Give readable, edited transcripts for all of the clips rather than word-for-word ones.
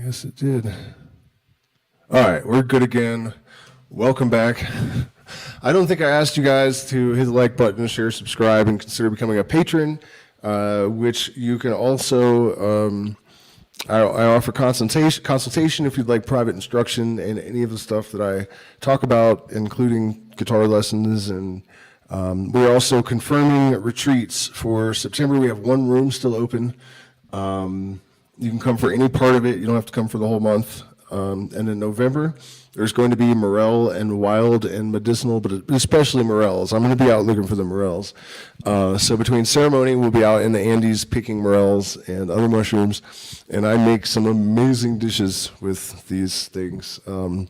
Yes, it did. All right, we're good again. Welcome back. I don't think I asked you guys to hit the like button, share, subscribe, and consider becoming a patron, which you can also, I offer consultation if you'd like private instruction in any of the stuff that I talk about, including guitar lessons. And we're also confirming retreats for September. We have one room still open. You can come for any part of it. You don't have to come for the whole month. And in November, there's going to be morel and wild and medicinal, but especially morels. I'm going to be out looking for the morels. So between ceremony, we'll be out in the Andes picking morels and other mushrooms. And I make some amazing dishes with these things. One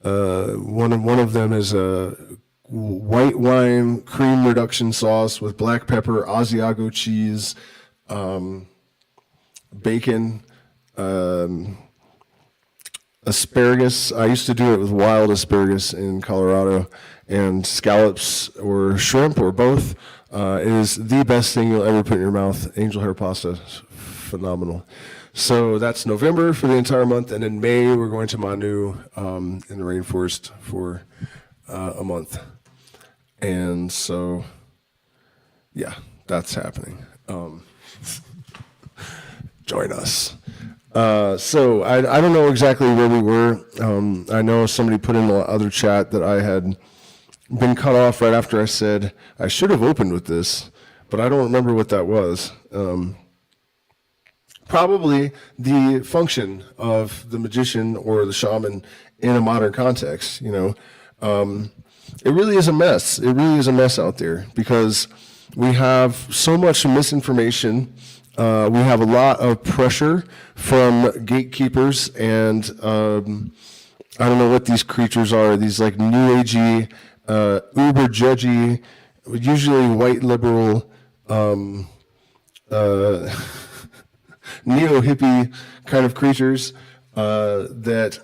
of them is a white wine cream reduction sauce with black pepper, Asiago cheese, bacon, asparagus. I used to do it with wild asparagus in Colorado, and scallops or shrimp or both. It is the best thing you'll ever put in your mouth. Angel hair pasta, phenomenal. So that's November for the entire month, and in May we're going to Manu in the rainforest for a month. And so, yeah, that's happening. Join us. So I don't know exactly where we were. I know somebody put in the other chat that I had been cut off right after I said I should have opened with this, but I don't remember what that was. Probably the function of the magician or the shaman in a modern context. You know, it really is a mess. It really is a mess out there because we have so much misinformation. We have a lot of pressure from gatekeepers, and I don't know what these creatures are, these like new agey, uber judgy, usually white liberal, neo-hippie kind of creatures that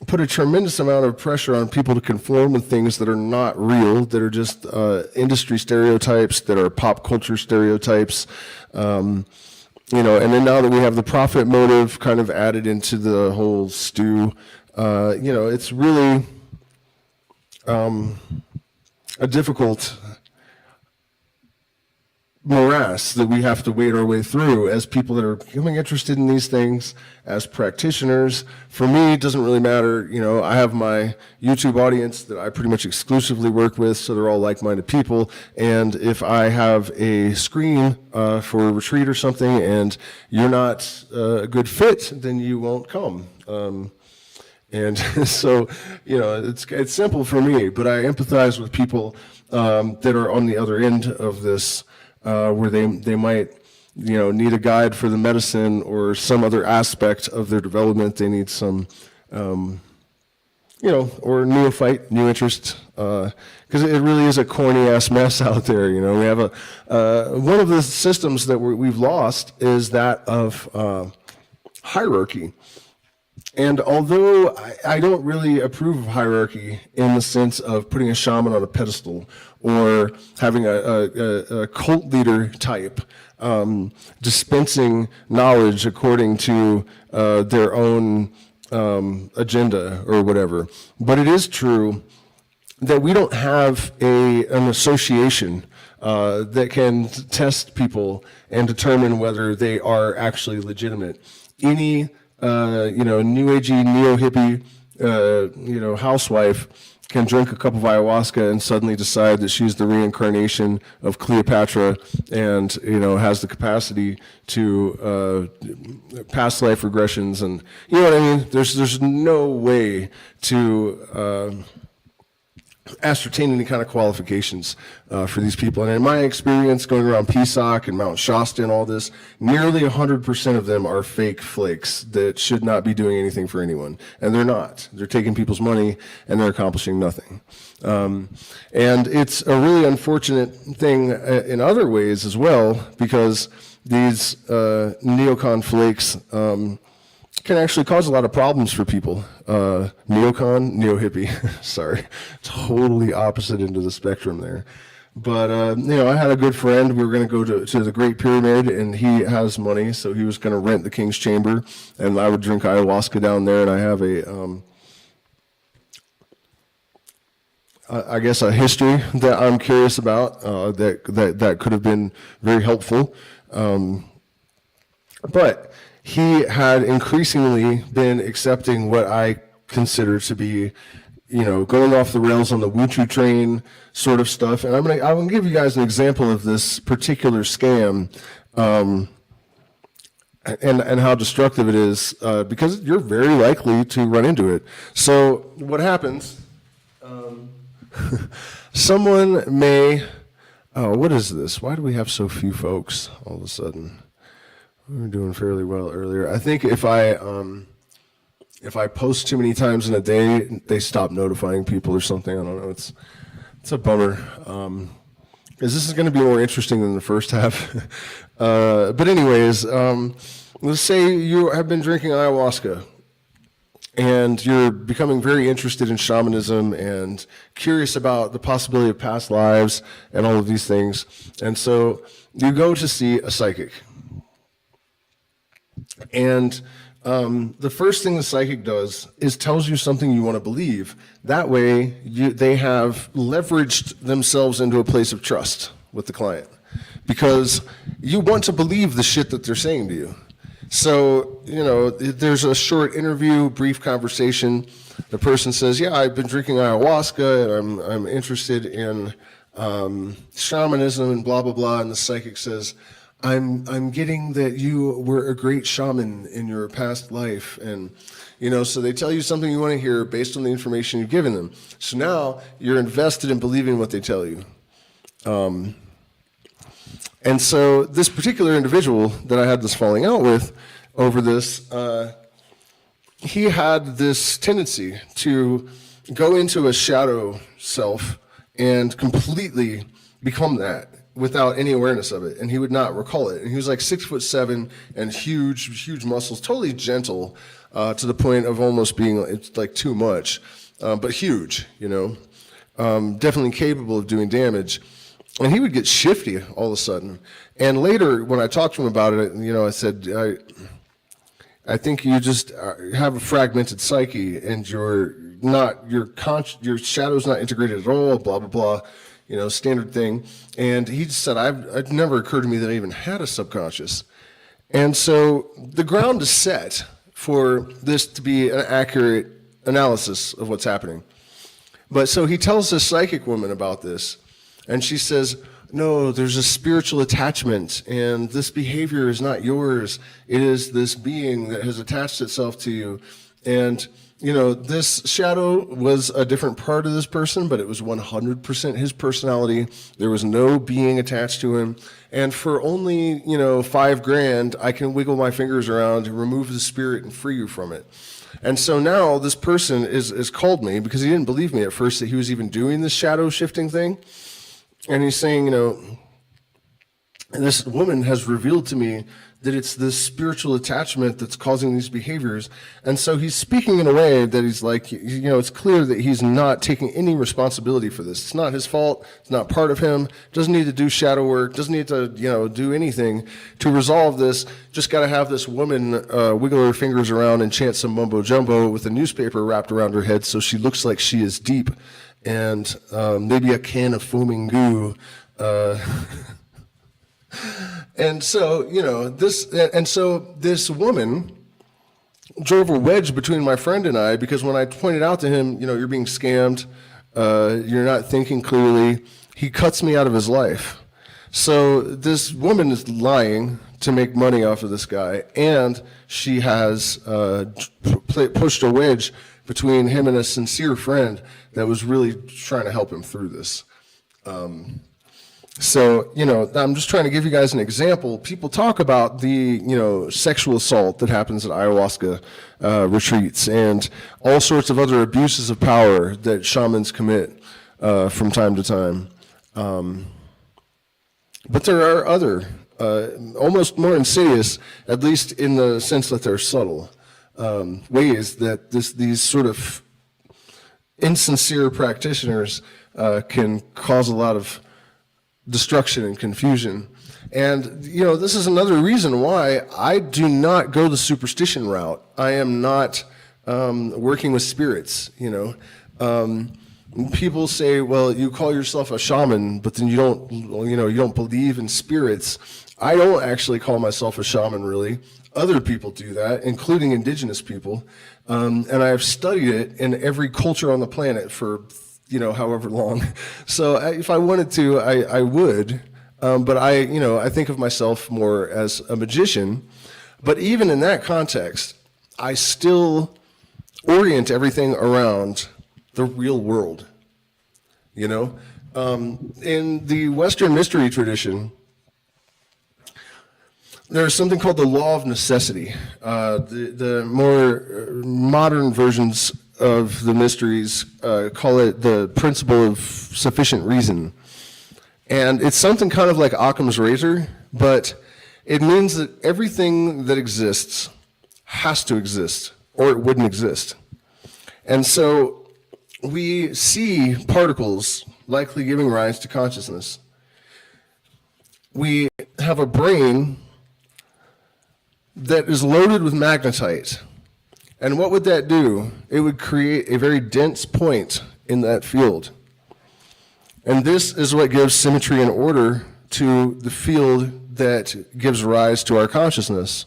put a tremendous amount of pressure on people to conform with things that are not real, that are just industry stereotypes, that are pop culture stereotypes. You know, and then now that we have the profit motive kind of added into the whole stew, you know, it's really a difficult morass that we have to wade our way through as people that are becoming interested in these things, as practitioners. For me, it doesn't really matter. You know, I have my YouTube audience that I pretty much exclusively work with, so they're all like-minded people. And if I have a screen for a retreat or something and you're not a good fit, then you won't come. And so, you know, it's simple for me, but I empathize with people that are on the other end of this, where they might, you know, need a guide for the medicine or some other aspect of their development. They need some, you know, or neophyte, new interest, because it really is a corny ass mess out there. You know, we have one of the systems that we've lost is that of hierarchy. And although I don't really approve of hierarchy in the sense of putting a shaman on a pedestal or having a cult leader type dispensing knowledge according to their own agenda or whatever, but it is true that we don't have an association that can test people and determine whether they are actually legitimate. Any you know, new agey, neo-hippie, you know, housewife can drink a cup of ayahuasca and suddenly decide that she's the reincarnation of Cleopatra and, you know, has the capacity to past life regressions. And, you know what I mean? There's no way to ascertain any kind of qualifications for these people. And in my experience going around PSOC and Mount Shasta and all this, nearly 100% of them are fake flakes that should not be doing anything for anyone. And they're not. They're taking people's money and they're accomplishing nothing. And it's a really unfortunate thing in other ways as well, because these neocon flakes can actually cause a lot of problems for people. Neocon, neo-hippie, sorry, totally opposite end of the spectrum there. But, I had a good friend. We were going to go to the Great Pyramid, and he has money, so he was going to rent the King's Chamber, and I would drink ayahuasca down there, and I have I guess a history that I'm curious about that could have been very helpful. But he had increasingly been accepting what I consider to be, going off the rails on the woo-choo train sort of stuff. And I'm gonna give you guys an example of this particular scam, and how destructive it is, because you're very likely to run into it. So what happens? Someone may. Oh, what is this? Why do we have so few folks all of a sudden? We were doing fairly well earlier. I think if I post too many times in a day, they stop notifying people or something. I don't know. It's a bummer. Because this is going to be more interesting than the first half. But anyways, let's say you have been drinking ayahuasca, and you're becoming very interested in shamanism and curious about the possibility of past lives and all of these things. And so you go to see a psychic. And the first thing the psychic does is tells you something you want to believe. That way, they have leveraged themselves into a place of trust with the client, because you want to believe the shit that they're saying to you. So, there's a short interview, brief conversation. The person says, yeah, I've been drinking ayahuasca, and I'm interested in shamanism and blah, blah, blah. And the psychic says, I'm getting that you were a great shaman in your past life. And, so they tell you something you want to hear based on the information you've given them. So now you're invested in believing what they tell you. And so this particular individual that I had this falling out with over this, he had this tendency to go into a shadow self and completely become that without any awareness of it, and he would not recall it. And he was like 6'7" and huge muscles, totally gentle, to the point of almost being it's like too much, but huge, definitely capable of doing damage. And he would get shifty all of a sudden. And later, when I talked to him about it, I said, I think you just have a fragmented psyche, and your shadow's not integrated at all, blah, blah, blah, standard thing. And he just said, it never occurred to me that I even had a subconscious. And so the ground is set for this to be an accurate analysis of what's happening. But so he tells this psychic woman about this, and she says, no, there's a spiritual attachment, and this behavior is not yours. It is this being that has attached itself to you. And, this shadow was a different part of this person, but it was 100% his personality. There was no being attached to him. And for only, $5,000, I can wiggle my fingers around, remove the spirit, and free you from it. And so now this person is called me, because he didn't believe me at first that he was even doing this shadow shifting thing. And he's saying, this woman has revealed to me that it's this spiritual attachment that's causing these behaviors. And so he's speaking in a way that he's like, it's clear that he's not taking any responsibility for this. It's not his fault. It's not part of him. Doesn't need to do shadow work. Doesn't need to, do anything to resolve this. Just got to have this woman wiggle her fingers around and chant some mumbo jumbo with a newspaper wrapped around her head so she looks like she is deep. And maybe a can of foaming goo. And so, this woman drove a wedge between my friend and I, because when I pointed out to him, you're being scammed, you're not thinking clearly, he cuts me out of his life. So this woman is lying to make money off of this guy, and she has pushed a wedge between him and a sincere friend that was really trying to help him through this. So, I'm just trying to give you guys an example. People talk about the, sexual assault that happens at ayahuasca retreats, and all sorts of other abuses of power that shamans commit from time to time. But there are other, almost more insidious, at least in the sense that they're subtle, ways that these sort of insincere practitioners can cause a lot of destruction and confusion. And, this is another reason why I do not go the superstition route. I am not working with spirits, People say, well, you call yourself a shaman, but then you don't believe in spirits. I don't actually call myself a shaman, really. Other people do that, including indigenous people. And I've studied it in every culture on the planet for, however long. So if I wanted to, I would. But I think of myself more as a magician. But even in that context, I still orient everything around the real world. In the Western mystery tradition, there's something called the law of necessity. The more modern versions of the mysteries call it the principle of sufficient reason. And it's something kind of like Occam's razor, but it means that everything that exists has to exist, or it wouldn't exist. And so we see particles likely giving rise to consciousness. We have a brain that is loaded with magnetite. And what would that do? It would create a very dense point in that field. And this is what gives symmetry and order to the field that gives rise to our consciousness.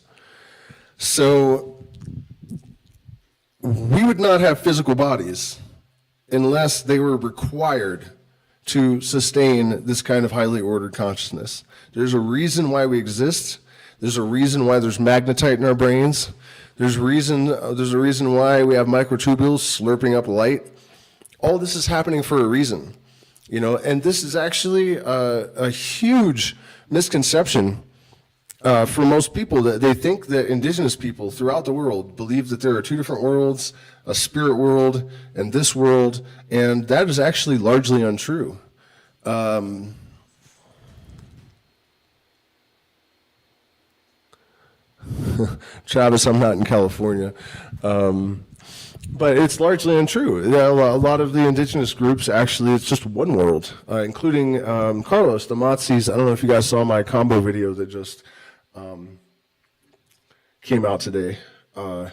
So we would not have physical bodies unless they were required to sustain this kind of highly ordered consciousness. There's a reason why we exist. There's a reason why there's magnetite in our brains. There's a reason why we have microtubules slurping up light. All this is happening for a reason, and this is actually a huge misconception for most people, that they think that indigenous people throughout the world believe that there are two different worlds, a spirit world and this world, and that is actually largely untrue. Travis, I'm not in California, but it's largely untrue. A lot of the indigenous groups, actually, it's just one world, including Carlos, the Matsis. I don't know if you guys saw my kambo video that just came out today. But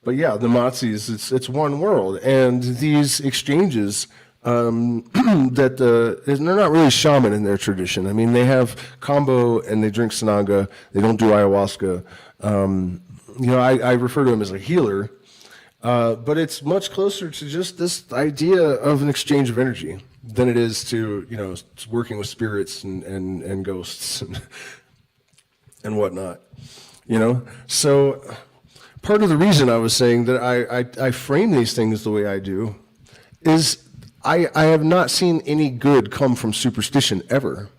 yeah, the Matsis, it's one world. And these exchanges, they're not really shaman in their tradition. I mean, they have kambo and they drink sananga. They don't do ayahuasca. I refer to them as a healer. But it's much closer to just this idea of an exchange of energy than it is to, working with spirits and ghosts and whatnot, So part of the reason I was saying that I frame these things the way I do is I have not seen any good come from superstition ever.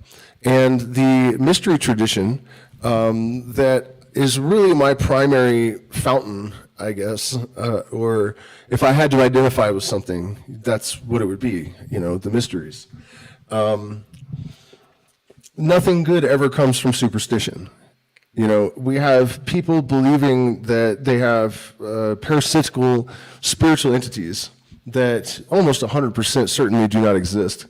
And the mystery tradition that is really my primary fountain, I guess, or if I had to identify with something, that's what it would be, the mysteries. Nothing good ever comes from superstition. We have people believing that they have parasitical spiritual entities that almost 100% certainly do not exist.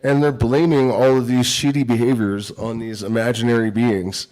And they're blaming all of these shitty behaviors on these imaginary beings.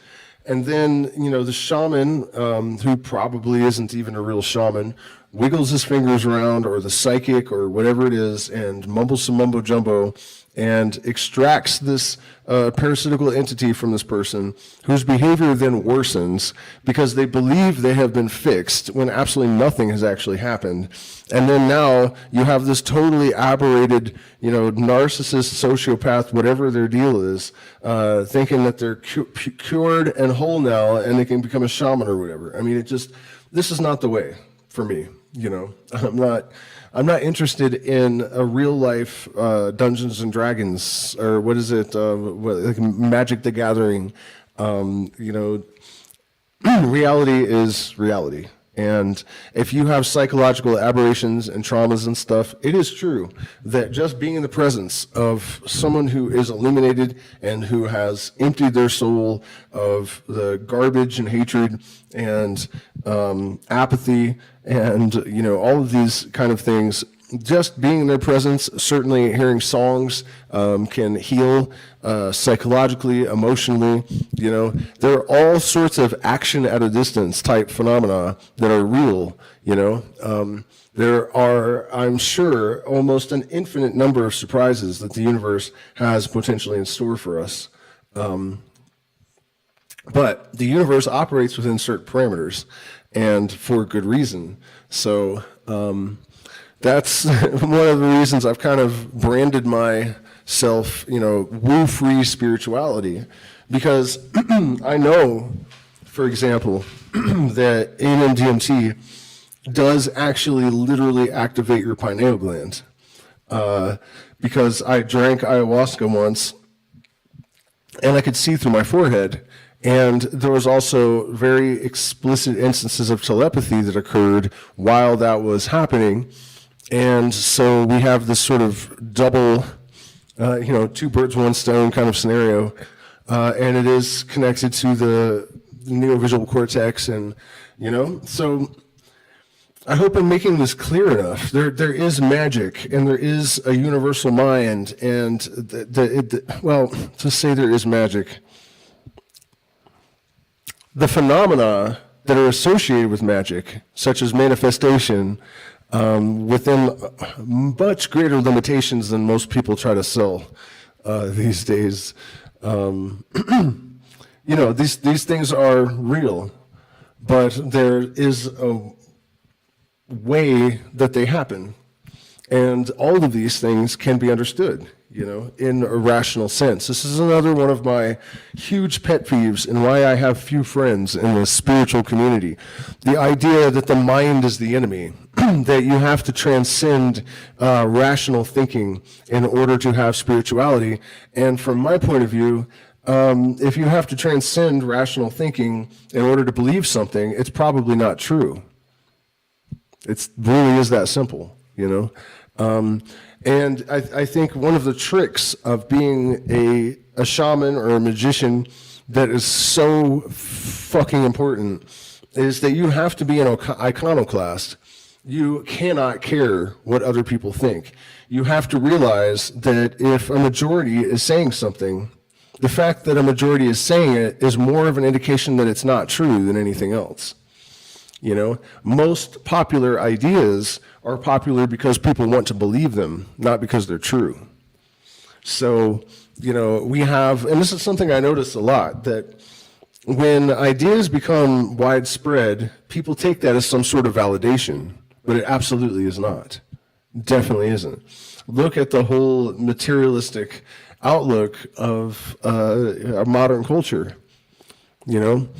And then, the shaman, who probably isn't even a real shaman, wiggles his fingers around, or the psychic, or whatever it is, and mumbles some mumbo jumbo, and extracts this parasitical entity from this person, whose behavior then worsens because they believe they have been fixed when absolutely nothing has actually happened. And then now you have this totally aberrated, narcissist, sociopath, whatever their deal is, thinking that they're cured and whole now and they can become a shaman or whatever. I mean, this is not the way for me. I'm not interested in a real life Dungeons and Dragons, or what is it, like Magic the Gathering. Reality is reality. And if you have psychological aberrations and traumas and stuff, it is true that just being in the presence of someone who is illuminated and who has emptied their soul of the garbage and hatred and apathy and all of these kind of things just being in their presence, certainly hearing songs can heal psychologically, emotionally. You know, there are all sorts of action at a distance type phenomena that are real. You know, there are, I'm sure, almost an infinite number of surprises that the universe has potentially in store for us. But the universe operates within certain parameters, and for good reason. So that's one of the reasons I've kind of branded myself, you know, woo-free spirituality, because I know, for example, that NMDMT does actually literally activate your pineal gland. Because I drank ayahuasca once, and I could see through my forehead. And there was also very explicit instances of telepathy that occurred while that was happening. And so we have this sort of double, you know, two birds, one stone kind of scenario. And it is connected to the neovisual cortex. And, you know, so I hope I'm making this clear enough. There is magic, and there is a universal mind. And, well, to say there is magic, the phenomena that are associated with magic, such as manifestation, within much greater limitations than most people try to sell these days. You know, these things are real, but there is a way that they happen. And all of these things can be understood, you know, in a rational sense. This is another one of my huge pet peeves and why I have few friends in the spiritual community. The idea that the mind is the enemy, that you have to transcend rational thinking in order to have spirituality. And from my point of view, if you have to transcend rational thinking in order to believe something, it's probably not true. It really is that simple, you know. And I think one of the tricks of being a shaman or a magician that is so fucking important is that you have to be an iconoclast. You cannot care what other people think. You have to realize that if a majority is saying something, the fact that a majority is saying it is more of an indication that it's not true than anything else. You know, most popular ideas are popular because people want to believe them, not because they're true. So, you know, we have, and this is something I notice a lot, that when ideas become widespread, people take that as some sort of validation, but it absolutely is not. Definitely isn't. Look at the whole materialistic outlook of our modern culture, you know.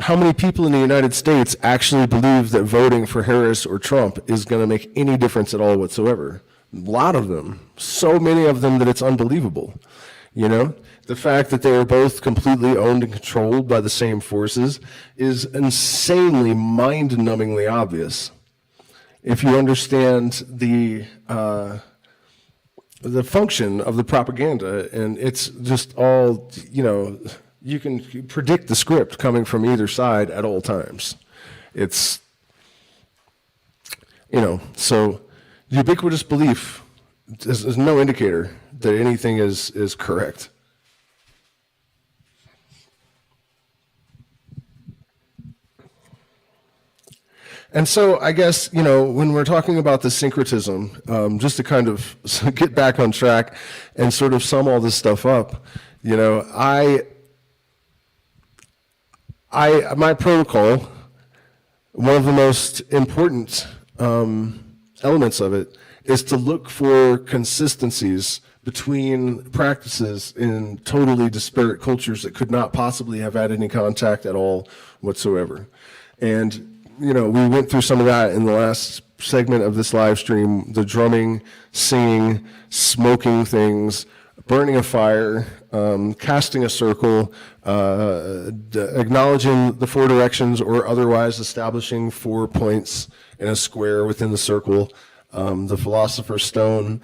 How many people in the United States actually believe that voting for Harris or Trump is going to make any difference at all whatsoever? A lot of them. So many of them that it's unbelievable. You know, the fact that they are both completely owned and controlled by the same forces is insanely mind-numbingly obvious. If you understand the function of the propaganda, and it's just all, you know, you can predict the script coming from either side at all times. It's, you know, so ubiquitous belief is no indicator that anything is correct. And so I guess, you know, when we're talking about the syncretism, just to kind of get back on track and sort of sum all this stuff up, you know, my protocol, one of the most important elements of it is to look for consistencies between practices in totally disparate cultures that could not possibly have had any contact at all whatsoever. And, you know, we went through some of that in the last segment of this live stream, the drumming, singing, smoking things, burning a fire, casting a circle, acknowledging the four directions or otherwise establishing 4 points in a square within the circle, the philosopher's stone,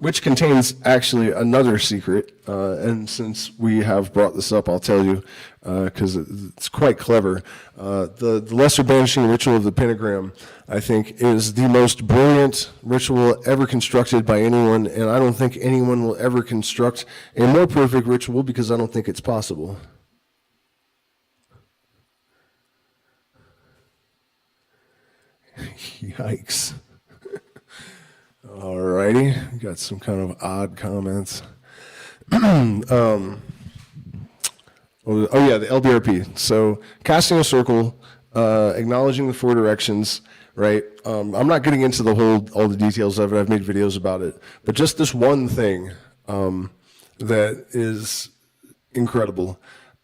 which contains actually another secret. And since we have brought this up, I'll tell you, because it's quite clever. The lesser banishing ritual of the pentagram, I think, is the most brilliant ritual ever constructed by anyone, and I don't think anyone will ever construct a more perfect ritual because I don't think it's possible. Yikes. Alrighty, got some kind of odd comments. Oh yeah, the LBRP. So casting a circle, acknowledging the four directions, right? I'm not getting into all the details of it. I've made videos about it, but just this one thing that is incredible.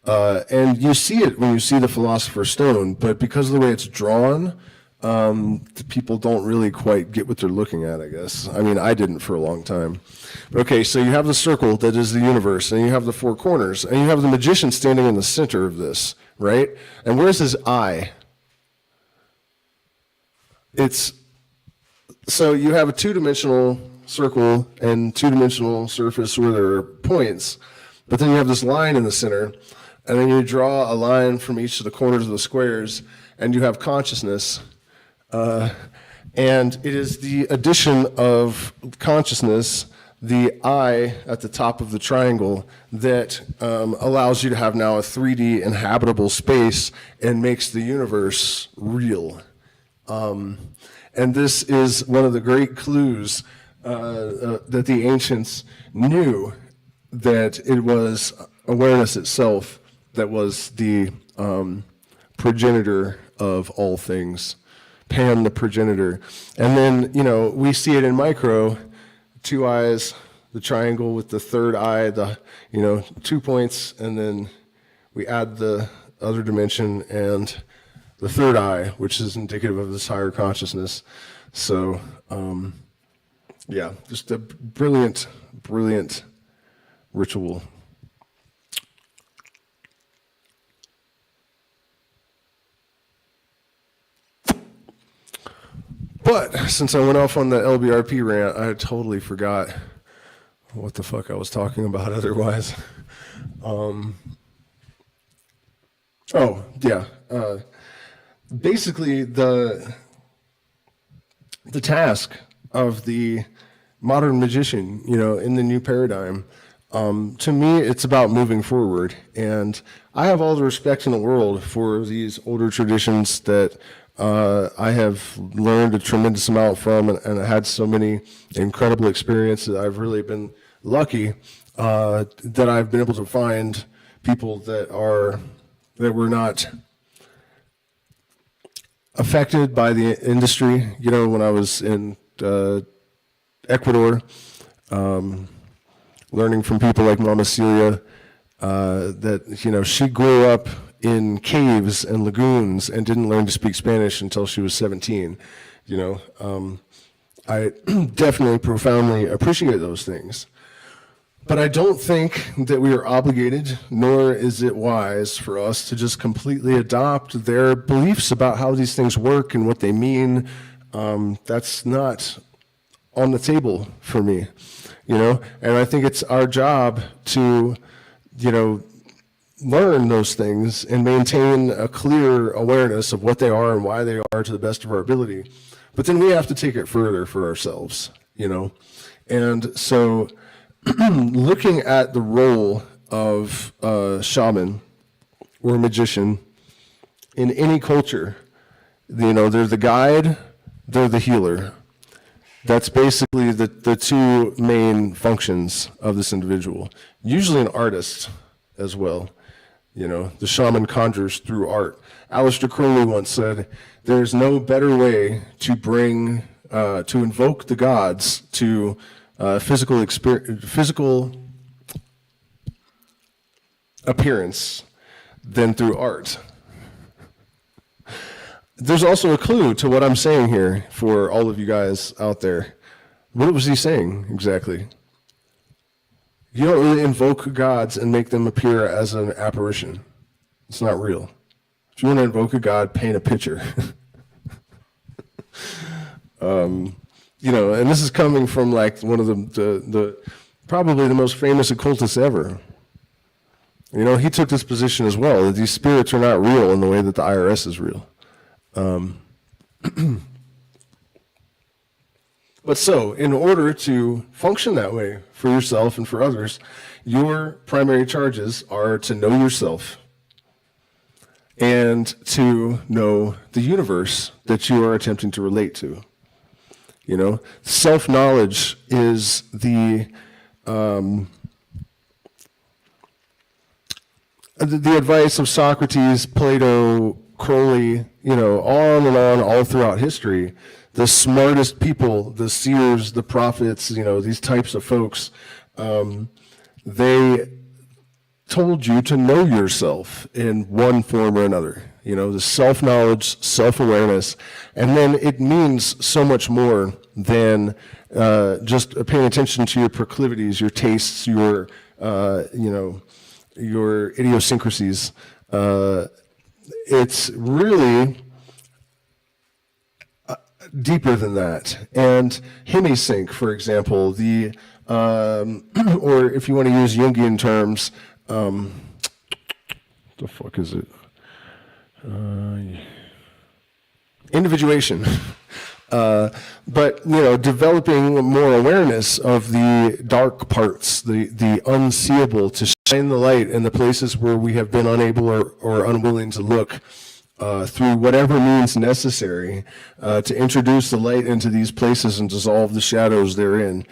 And you see it when you see the Philosopher's Stone, but because of the way it's drawn, people don't really quite get what they're looking at, I guess. I mean, I didn't for a long time. Okay, so you have the circle that is the universe, and you have the four corners, and you have the magician standing in the center of this, right? And where's his eye? So you have a two-dimensional circle and two-dimensional surface where there are points, but then you have this line in the center, and then you draw a line from each of the corners of the squares, and you have consciousness. And it is the addition of consciousness, the eye at the top of the triangle, that allows you to have now a 3D inhabitable space and makes the universe real. And this is one of the great clues that the ancients knew, that it was awareness itself that was the progenitor of all things. Pan, the progenitor. And then, we see it in micro, 2 eyes, the triangle with the third eye, 2 points, and then we add the other dimension and the third eye, which is indicative of this higher consciousness. So, yeah, just a brilliant, brilliant ritual. But since I went off on the LBRP rant, I totally forgot what the fuck I was talking about otherwise. Basically, the task of the modern magician, in the new paradigm, to me, it's about moving forward. And I have all the respect in the world for these older traditions that I have learned a tremendous amount from, and I had so many incredible experiences. I've really been lucky that I've been able to find people that were not affected by the industry. When I was in Ecuador, learning from people like Mama Celia, that she grew up in caves and lagoons and didn't learn to speak Spanish until she was 17. I definitely profoundly appreciate those things. But I don't think that we are obligated, nor is it wise for us to just completely adopt their beliefs about how these things work and what they mean. That's not on the table for me, and I think it's our job to, learn those things and maintain a clear awareness of what they are and why they are to the best of our ability. But then we have to take it further for ourselves, And so looking at the role of a shaman or a magician in any culture, they're the guide, they're the healer. That's basically the two main functions of this individual. Usually an artist as well. The shaman conjures through art. Aleister Crowley once said, "There's no better way to invoke the gods to physical appearance than through art." There's also a clue to what I'm saying here for all of you guys out there. What was he saying exactly? You don't really invoke gods and make them appear as an apparition. It's not real. If you want to invoke a god, paint a picture. And this is coming from like one of the probably the most famous occultists ever. He took this position as well, that these spirits are not real in the way that the IRS is real. But so, in order to function that way for yourself and for others, your primary charges are to know yourself and to know the universe that you are attempting to relate to. Self-knowledge is the advice of Socrates, Plato, Crowley, on and on, all throughout history. The smartest people, the seers, the prophets, these types of folks, they told you to know yourself in one form or another. The self-knowledge, self-awareness, and then it means so much more than just paying attention to your proclivities, your tastes, your idiosyncrasies. It's really deeper than that. And hemisync, for example, or if you want to use Jungian terms, the fuck is it? Individuation. But developing more awareness of the dark parts, the unseeable, to shine the light in the places where we have been unable or unwilling to look, through whatever means necessary, to introduce the light into these places and dissolve the shadows therein.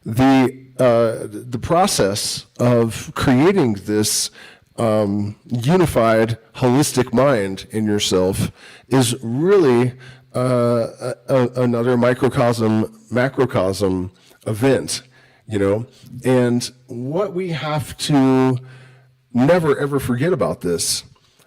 The process of creating this unified, holistic mind in yourself is really another macrocosm event, And what we have to never ever forget about this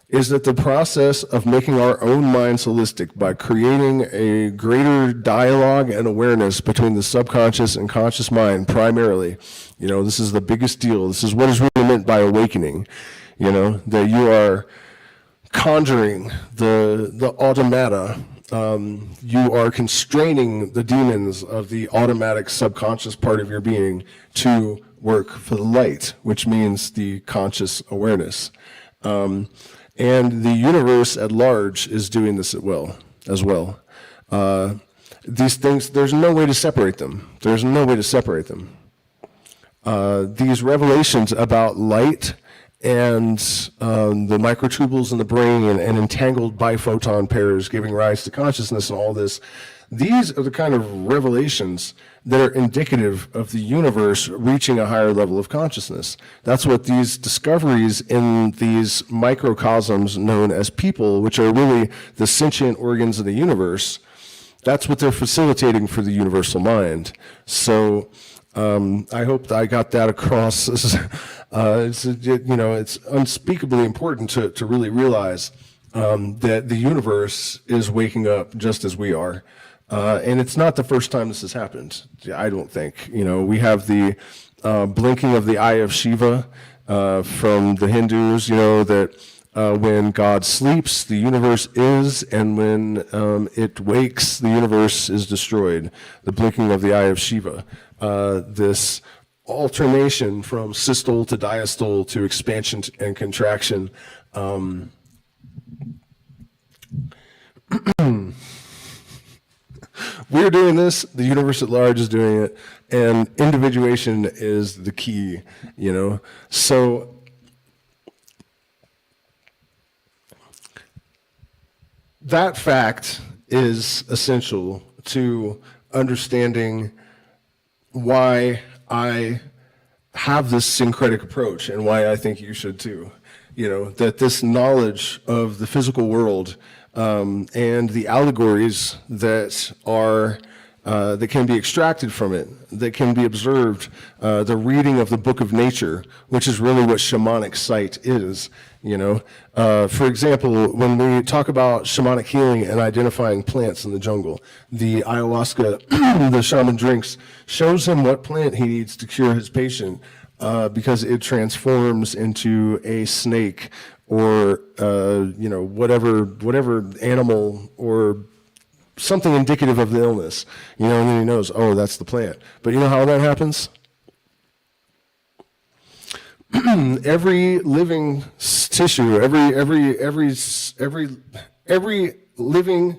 is that the process of making our own minds holistic by creating a greater dialogue and awareness between the subconscious and conscious mind primarily, this is the biggest deal. This is what is really meant by awakening, that you are conjuring the automata. You are constraining the demons of the automatic subconscious part of your being to work for the light, which means the conscious awareness. And the universe at large is doing this as well. These things, there's no way to separate them. There's no way to separate them. These revelations about light and the microtubules in the brain and entangled biphoton pairs giving rise to consciousness and all this, these are the kind of revelations that are indicative of the universe reaching a higher level of consciousness. That's what these discoveries in these microcosms known as people, which are really the sentient organs of the universe, that's what they're facilitating for the universal mind. So I hope that I got that across. It's unspeakably important to really realize that the universe is waking up just as we are. And it's not the first time this has happened, I don't think. We have the blinking of the eye of Shiva from the Hindus, that when God sleeps, the universe is, and when it wakes, the universe is destroyed. The blinking of the eye of Shiva. This alternation from systole to diastole to expansion and contraction. We're doing this, the universe at large is doing it, and individuation is the key, So that fact is essential to understanding why I have this syncretic approach and why I think you should too. That this knowledge of the physical world and the allegories that are that can be extracted from it, that can be observed, the reading of the book of nature, which is really what shamanic sight is. For example, when we talk about shamanic healing and identifying plants in the jungle, the ayahuasca the shaman drinks shows him what plant he needs to cure his patient, because it transforms into a snake or whatever animal or something indicative of the illness, and then he knows, oh, that's the plant. But you know how that happens? Every living tissue, every living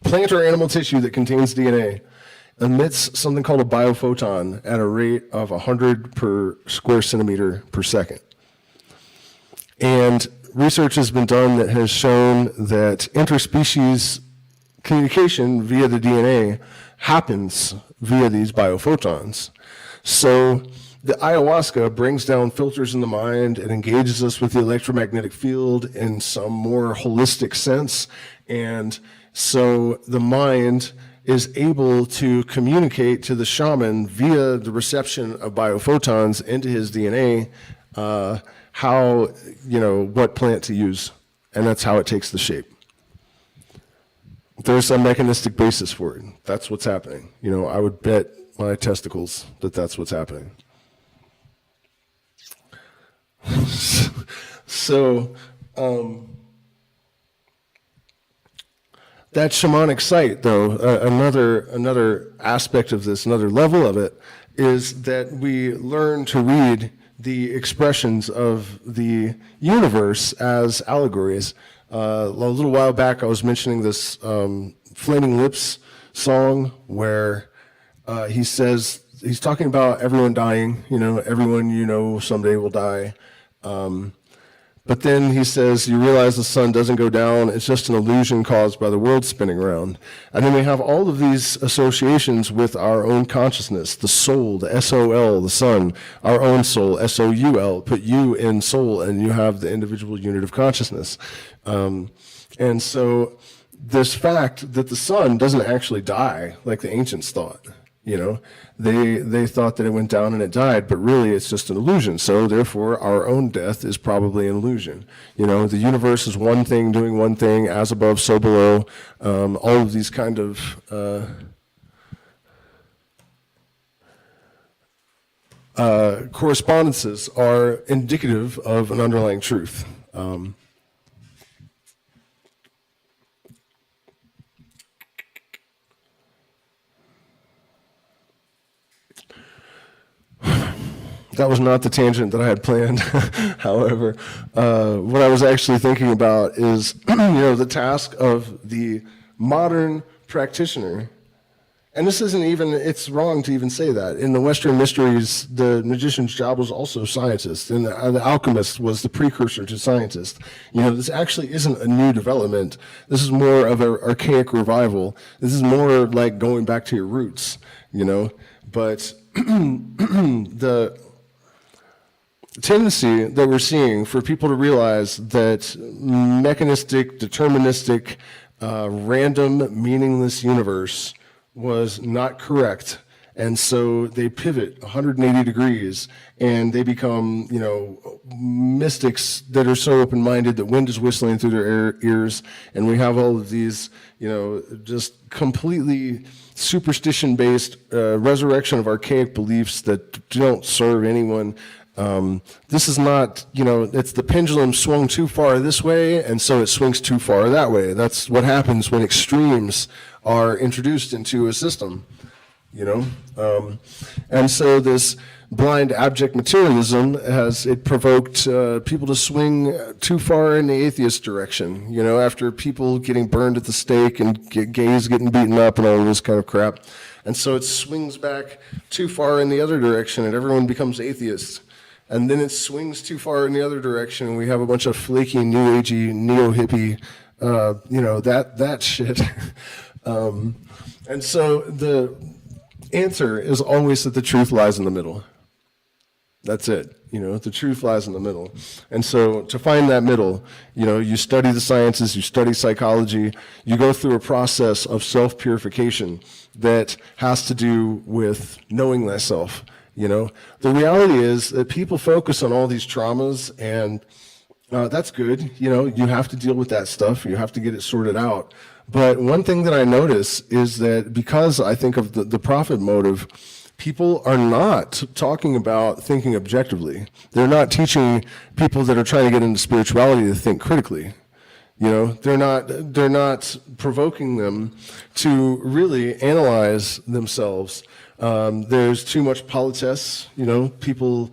plant or animal tissue that contains DNA emits something called a biophoton at a rate of 100 per square centimeter per second. And research has been done that has shown that interspecies communication via the DNA happens via these biophotons. So the ayahuasca brings down filters in the mind and engages us with the electromagnetic field in some more holistic sense. And so the mind is able to communicate to the shaman via the reception of biophotons into his DNA, what plant to use. And that's how it takes the shape. There's a mechanistic basis for it. That's what's happening. I would bet my testicles that that's what's happening. So, that shamanic site, though, another aspect of this, another level of it, is that we learn to read the expressions of the universe as allegories. A little while back, I was mentioning this Flaming Lips song where he says, he's talking about everyone dying, everyone someday will die. But then he says, you realize the sun doesn't go down, it's just an illusion caused by the world spinning around. And then we have all of these associations with our own consciousness, the soul, the S-O-L, the sun, our own soul, S-O-U-L, put you in soul, and you have the individual unit of consciousness. And so this fact that the sun doesn't actually die like the ancients thought, they thought that it went down and it died, but really it's just an illusion. So therefore our own death is probably an illusion. The universe is one thing doing one thing, as above, so below. All of these kind of correspondences are indicative of an underlying truth. That was not the tangent that I had planned. However, what I was actually thinking about is, the task of the modern practitioner. And this isn't even, it's wrong to even say that. In the Western mysteries, the magician's job was also scientist, and the alchemist was the precursor to scientist. This actually isn't a new development. This is more of an archaic revival. This is more like going back to your roots, But the tendency that we're seeing for people to realize that mechanistic, deterministic, random, meaningless universe was not correct. And so they pivot 180 degrees and they become, mystics that are so open-minded that wind is whistling through their ears. And we have all of these, just completely superstition-based resurrection of archaic beliefs that don't serve anyone. This is not, it's the pendulum swung too far this way, and so it swings too far that way. That's what happens when extremes are introduced into a system, And so this blind abject materialism it provoked people to swing too far in the atheist direction, after people getting burned at the stake and gays getting beaten up and all this kind of crap. And so it swings back too far in the other direction and everyone becomes atheists. And then it swings too far in the other direction, and we have a bunch of flaky, new agey, neo-hippie, that shit. And so the answer is always that the truth lies in the middle. That's it. The truth lies in the middle. And so to find that middle, you study the sciences, you study psychology, you go through a process of self-purification that has to do with knowing thyself. The reality is that people focus on all these traumas, and that's good. You have to deal with that stuff. You have to get it sorted out. But one thing that I notice is that because I think of the profit motive, people are not talking about thinking objectively. They're not teaching people that are trying to get into spirituality to think critically. They're not provoking them to really analyze themselves. There's too much politesse, people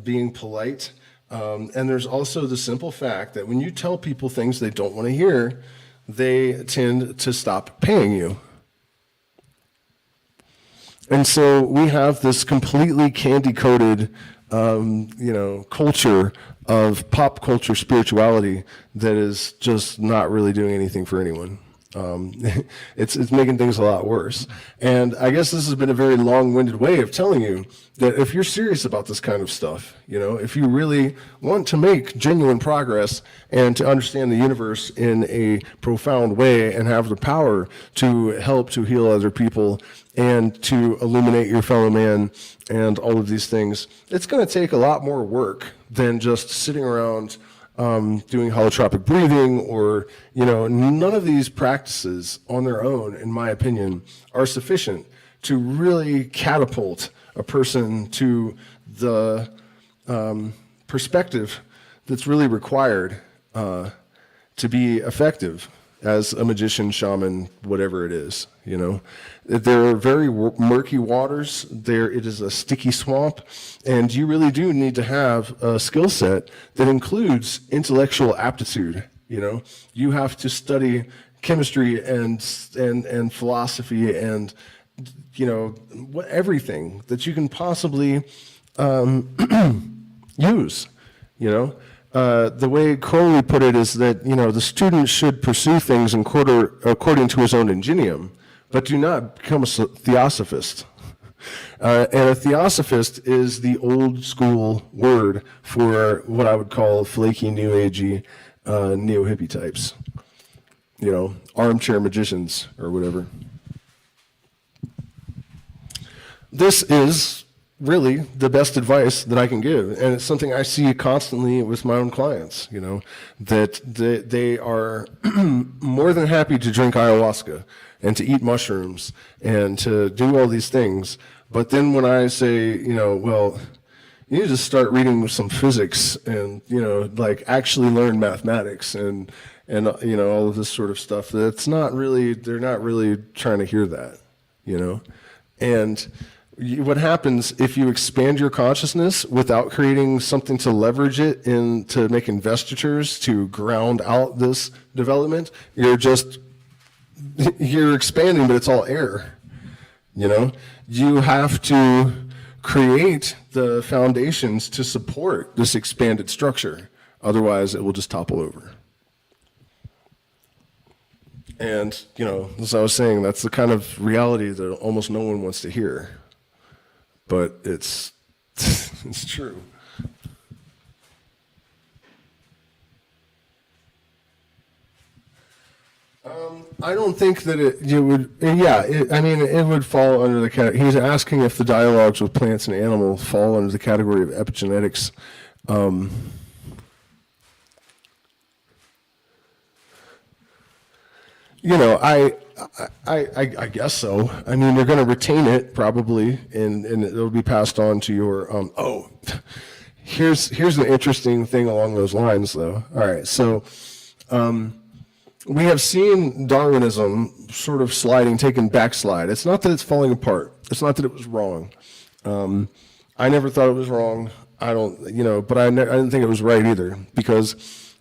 being polite. And there's also the simple fact that when you tell people things they don't want to hear, they tend to stop paying you. And so we have this completely candy-coated, culture of pop culture spirituality that is just not really doing anything for anyone. It's making things a lot worse. And I guess this has been a very long-winded way of telling you that if you're serious about this kind of stuff, if you really want to make genuine progress and to understand the universe in a profound way and have the power to help to heal other people and to illuminate your fellow man and all of these things, it's going to take a lot more work than just sitting around doing holotropic breathing or, none of these practices on their own, in my opinion, are sufficient to really catapult a person to the perspective that's really required to be effective as a magician, shaman, whatever it is, There are very murky waters. It is a sticky swamp, and you really do need to have a skill set that includes intellectual aptitude. You have to study chemistry and philosophy and everything that you can possibly use. The way Crowley put it is that the student should pursue things according to his own ingenium, but do not become a theosophist. And a theosophist is the old school word for what I would call flaky, new agey, neo-hippie types. Armchair magicians or whatever. This is really the best advice that I can give, and it's something I see constantly with my own clients, that they are more than happy to drink ayahuasca and to eat mushrooms and to do all these things. But then when I say, well, you need to start reading some physics and, actually learn mathematics and all of this sort of stuff, they're not really trying to hear that, And what happens if you expand your consciousness without creating something to leverage it to make investitures to ground out this development? You're expanding, but it's all air. You have to create the foundations to support this expanded structure. Otherwise, it will just topple over. And, as I was saying, that's the kind of reality that almost no one wants to hear. But it's true. I don't think that it would fall under the category. He's asking if the dialogues with plants and animals fall under the category of epigenetics. I guess so. I mean, they're going to retain it probably, and it'll be passed on to your. Here's an interesting thing along those lines, though. All right, so we have seen Darwinism sort of taking backslide. It's not that it's falling apart. It's not that it was wrong. I never thought it was wrong. But I didn't think it was right either, because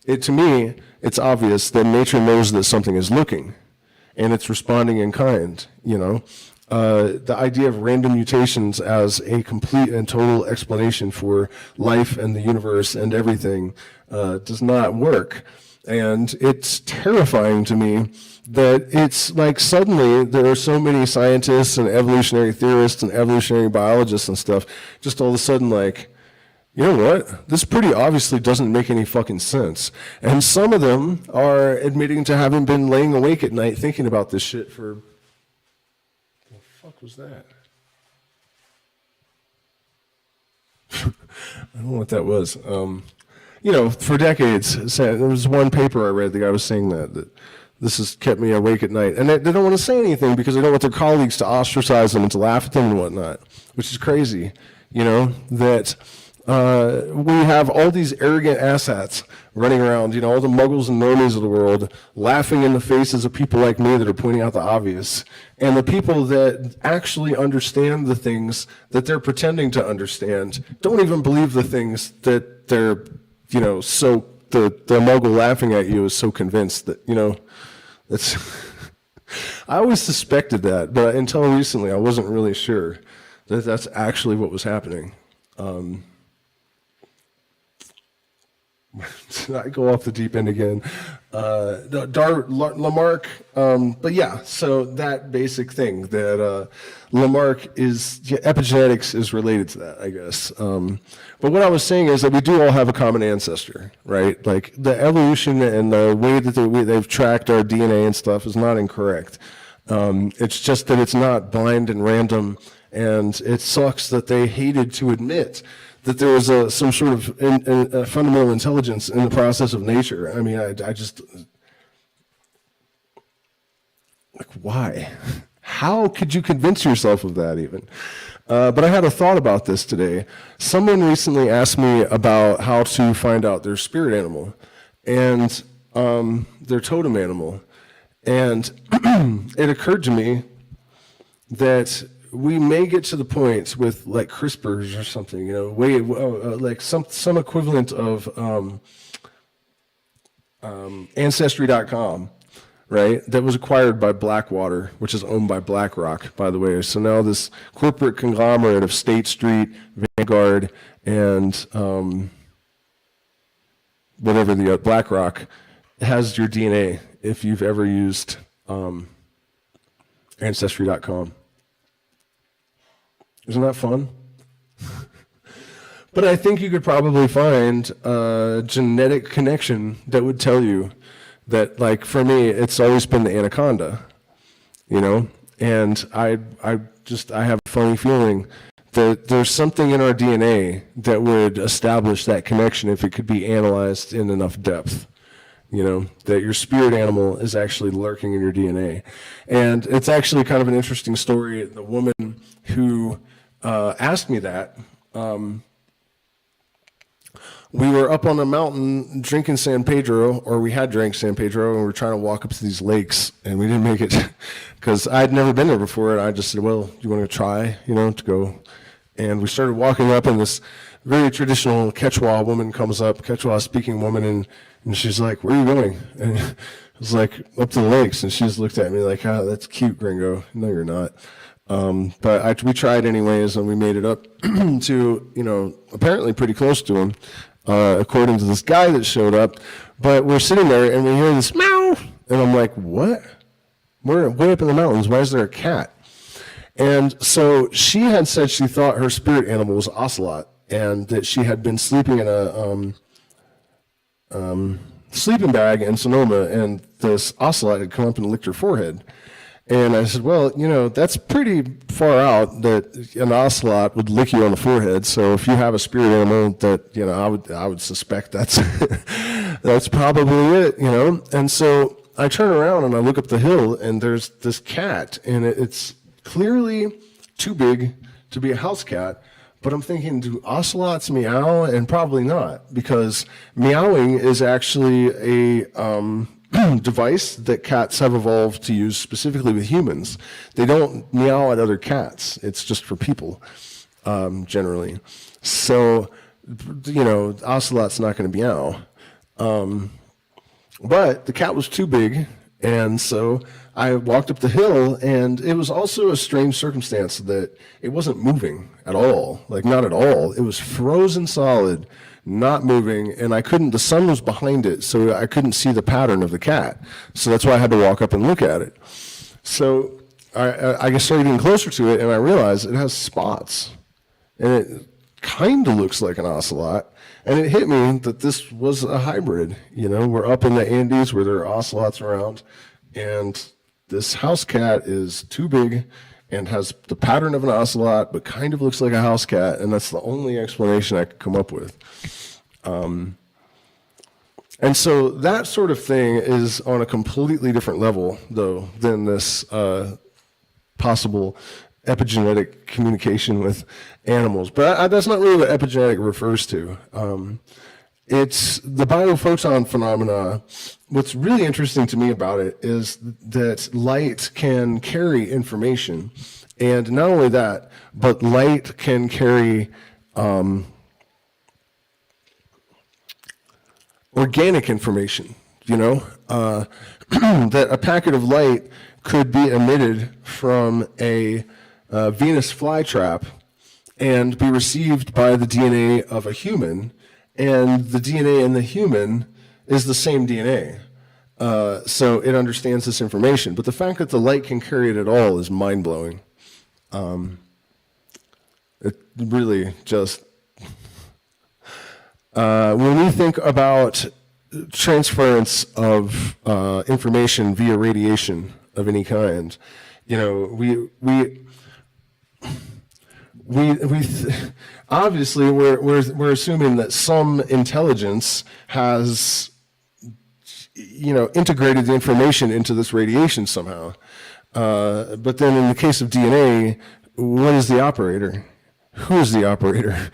to me, it's obvious that nature knows that something is looking, and it's responding in kind. The idea of random mutations as a complete and total explanation for life and the universe and everything does not work. And it's terrifying to me that it's like suddenly there are so many scientists and evolutionary theorists and evolutionary biologists and stuff, just all of a sudden like, you know what? This pretty obviously doesn't make any fucking sense. And some of them are admitting to having been laying awake at night thinking about this shit for... What the fuck was that? I don't know what that was. For decades, there was one paper I read, the guy was saying that this has kept me awake at night. And they don't want to say anything because they don't want their colleagues to ostracize them and to laugh at them and whatnot, which is crazy, that... We have all these arrogant asshats running around, all the muggles and normies of the world, laughing in the faces of people like me that are pointing out the obvious. And the people that actually understand the things that they're pretending to understand don't even believe the things that they're, so the muggle laughing at you is so convinced that, that's... I always suspected that, but until recently I wasn't really sure that that's actually what was happening. I go off the deep end again. Lamarck, but yeah, so that basic thing that Lamarck is, epigenetics is related to that, I guess. But what I was saying is that we do all have a common ancestor, right? Like the evolution and the way that they've tracked our DNA and stuff is not incorrect. It's just that it's not blind and random, and it sucks that they hated to admit that there was some sort of fundamental intelligence in the process of nature. I mean, I just, like, why? How could you convince yourself of that even? But I had a thought about this today. Someone recently asked me about how to find out their spirit animal and their totem animal. And it occurred to me that we may get to the point with like CRISPRs or something, like some equivalent of Ancestry.com, right? That was acquired by Blackwater, which is owned by BlackRock, by the way. So now this corporate conglomerate of State Street, Vanguard, and whatever the BlackRock has your DNA if you've ever used Ancestry.com. Isn't that fun? But I think you could probably find a genetic connection that would tell you that, like, for me, it's always been the anaconda, and I have a funny feeling that there's something in our DNA that would establish that connection if it could be analyzed in enough depth. That your spirit animal is actually lurking in your DNA. And it's actually kind of an interesting story. The woman who asked me that, we were up on a mountain drinking San Pedro, or we had drank San Pedro, and we were trying to walk up to these lakes, and we didn't make it because I'd never been there before, and I just said, well, you want to try, to go? And we started walking up, and this very traditional Quechua woman comes up, Quechua-speaking woman, and she's like, where are you going? And I was like, up to the lakes, and she just looked at me like, oh, that's cute, gringo. No, you're not. But we tried anyways, and we made it up to, apparently pretty close to him, according to this guy that showed up. But we're sitting there, and we hear this meow, and I'm like, what? We're way up in the mountains. Why is there a cat? And so she had said she thought her spirit animal was ocelot, and that she had been sleeping in a sleeping bag in Sonoma, and this ocelot had come up and licked her forehead. And I said, well, that's pretty far out that an ocelot would lick you on the forehead. So if you have a spirit animal that, I would suspect that's that's probably it, And so I turn around and I look up the hill, and there's this cat, and it's clearly too big to be a house cat. But I'm thinking, do ocelots meow? And probably not, because meowing is actually a device that cats have evolved to use specifically with humans. They don't meow at other cats. It's just for people, generally. So, ocelot's not going to meow. But the cat was too big, and so I walked up the hill, and it was also a strange circumstance that it wasn't moving at all, like not at all. It was frozen solid, not moving, and the sun was behind it, so I couldn't see the pattern of the cat. So that's why I had to walk up and look at it. So I started getting closer to it, and I realized it has spots, and it kind of looks like an ocelot. And it hit me that this was a hybrid. We're up in the Andes where there are ocelots around, and this house cat is too big and has the pattern of an ocelot, but kind of looks like a house cat, and that's the only explanation I could come up with. And so that sort of thing is on a completely different level, though, than this possible epigenetic communication with animals. But that's not really what epigenetic refers to. It's the biophoton phenomena. What's really interesting to me about it is that light can carry information. And not only that, but light can carry organic information, that a packet of light could be emitted from a Venus flytrap and be received by the DNA of a human, and the DNA in the human is the same DNA. So it understands this information. But the fact that the light can carry it at all is mind-blowing. It really just... when we think about transference of information via radiation of any kind, obviously we're assuming that some intelligence has integrated the information into this radiation somehow. But then in the case of DNA, what is the operator? Who is the operator?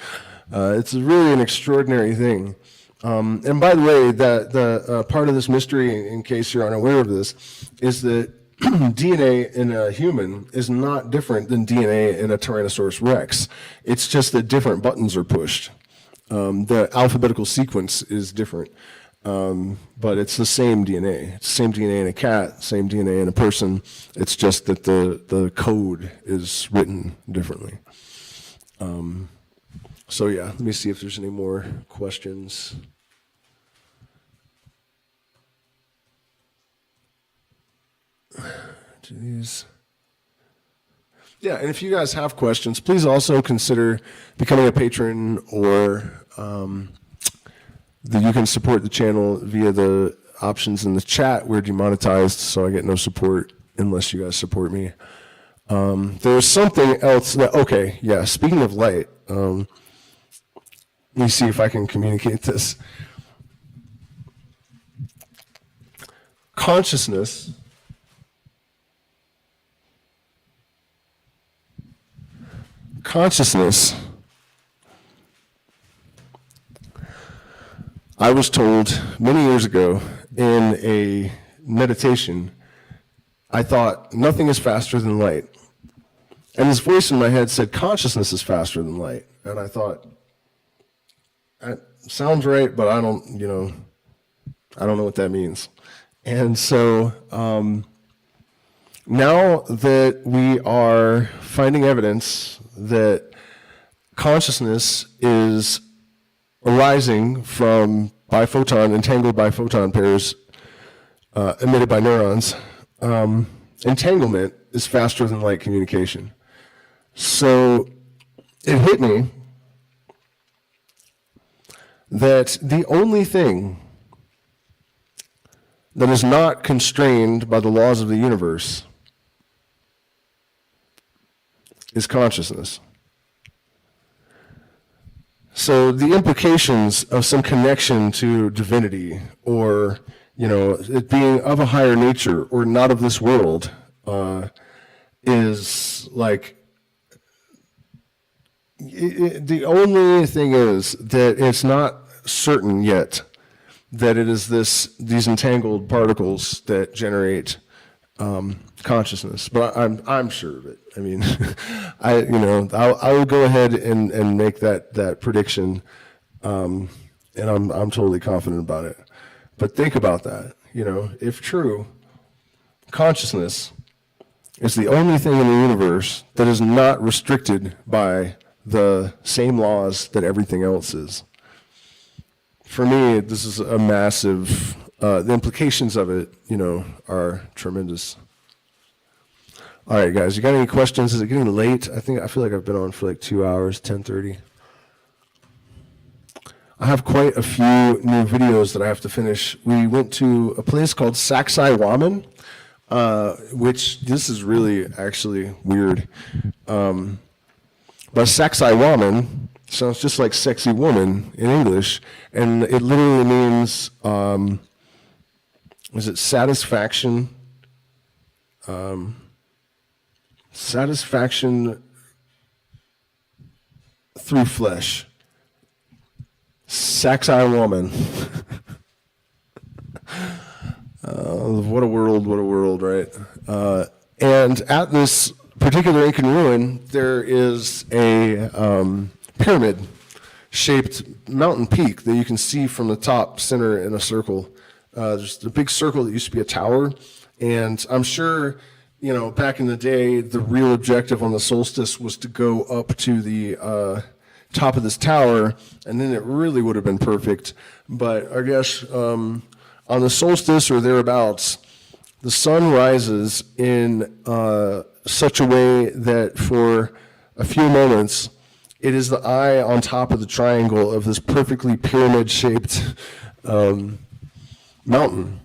It's really an extraordinary thing. And by the way, the part of this mystery, in case you're unaware of this, is that DNA in a human is not different than DNA in a Tyrannosaurus Rex. It's just that different buttons are pushed. The alphabetical sequence is different, but it's the same DNA. It's the same DNA in a cat, same DNA in a person. It's just that the code is written differently. So yeah, let me see if there's any more questions. Jeez. Yeah, and if you guys have questions, please also consider becoming a patron, or you can support the channel via the options in the chat. We're demonetized, so I get no support unless you guys support me. There's something else that, okay, yeah, speaking of light, let me see if I can communicate this. Consciousness I was told many years ago in a meditation, I thought nothing is faster than light. And this voice in my head said consciousness is faster than light. And I thought, that sounds right, but I don't know what that means. And so now that we are finding evidence that consciousness is arising from entangled biphoton pairs emitted by neurons, entanglement is faster than light communication. So it hit me that the only thing that is not constrained by the laws of the universe is consciousness. So the implications of some connection to divinity, or it being of a higher nature or not of this world, is like, the only thing is that it's not certain yet that it is these entangled particles that generate consciousness, but I'm sure of it. I mean, I will go ahead and make that prediction, and I'm totally confident about it. But think about that. If true, consciousness is the only thing in the universe that is not restricted by the same laws that everything else is. For me, this is a massive. The implications of it, are tremendous. All right, guys, you got any questions? Is it getting late? I feel like I've been on for like 2 hours, 10:30. I have quite a few new videos that I have to finish. We went to a place called Sacsayhuaman, which this is really actually weird. But Sacsayhuaman sounds just like sexy woman in English, and it literally means, is it satisfaction? Satisfaction through flesh. Saxi woman. What a world, right? And at this particular Incan ruin, there is a pyramid-shaped mountain peak that you can see from the top center in a circle. There's a big circle that used to be a tower, and I'm sure, you know, back in the day, the real objective on the solstice was to go up to the top of this tower, and then it really would have been perfect. But I guess on the solstice or thereabouts, the sun rises in such a way that for a few moments, it is the eye on top of the triangle of this perfectly pyramid-shaped mountain.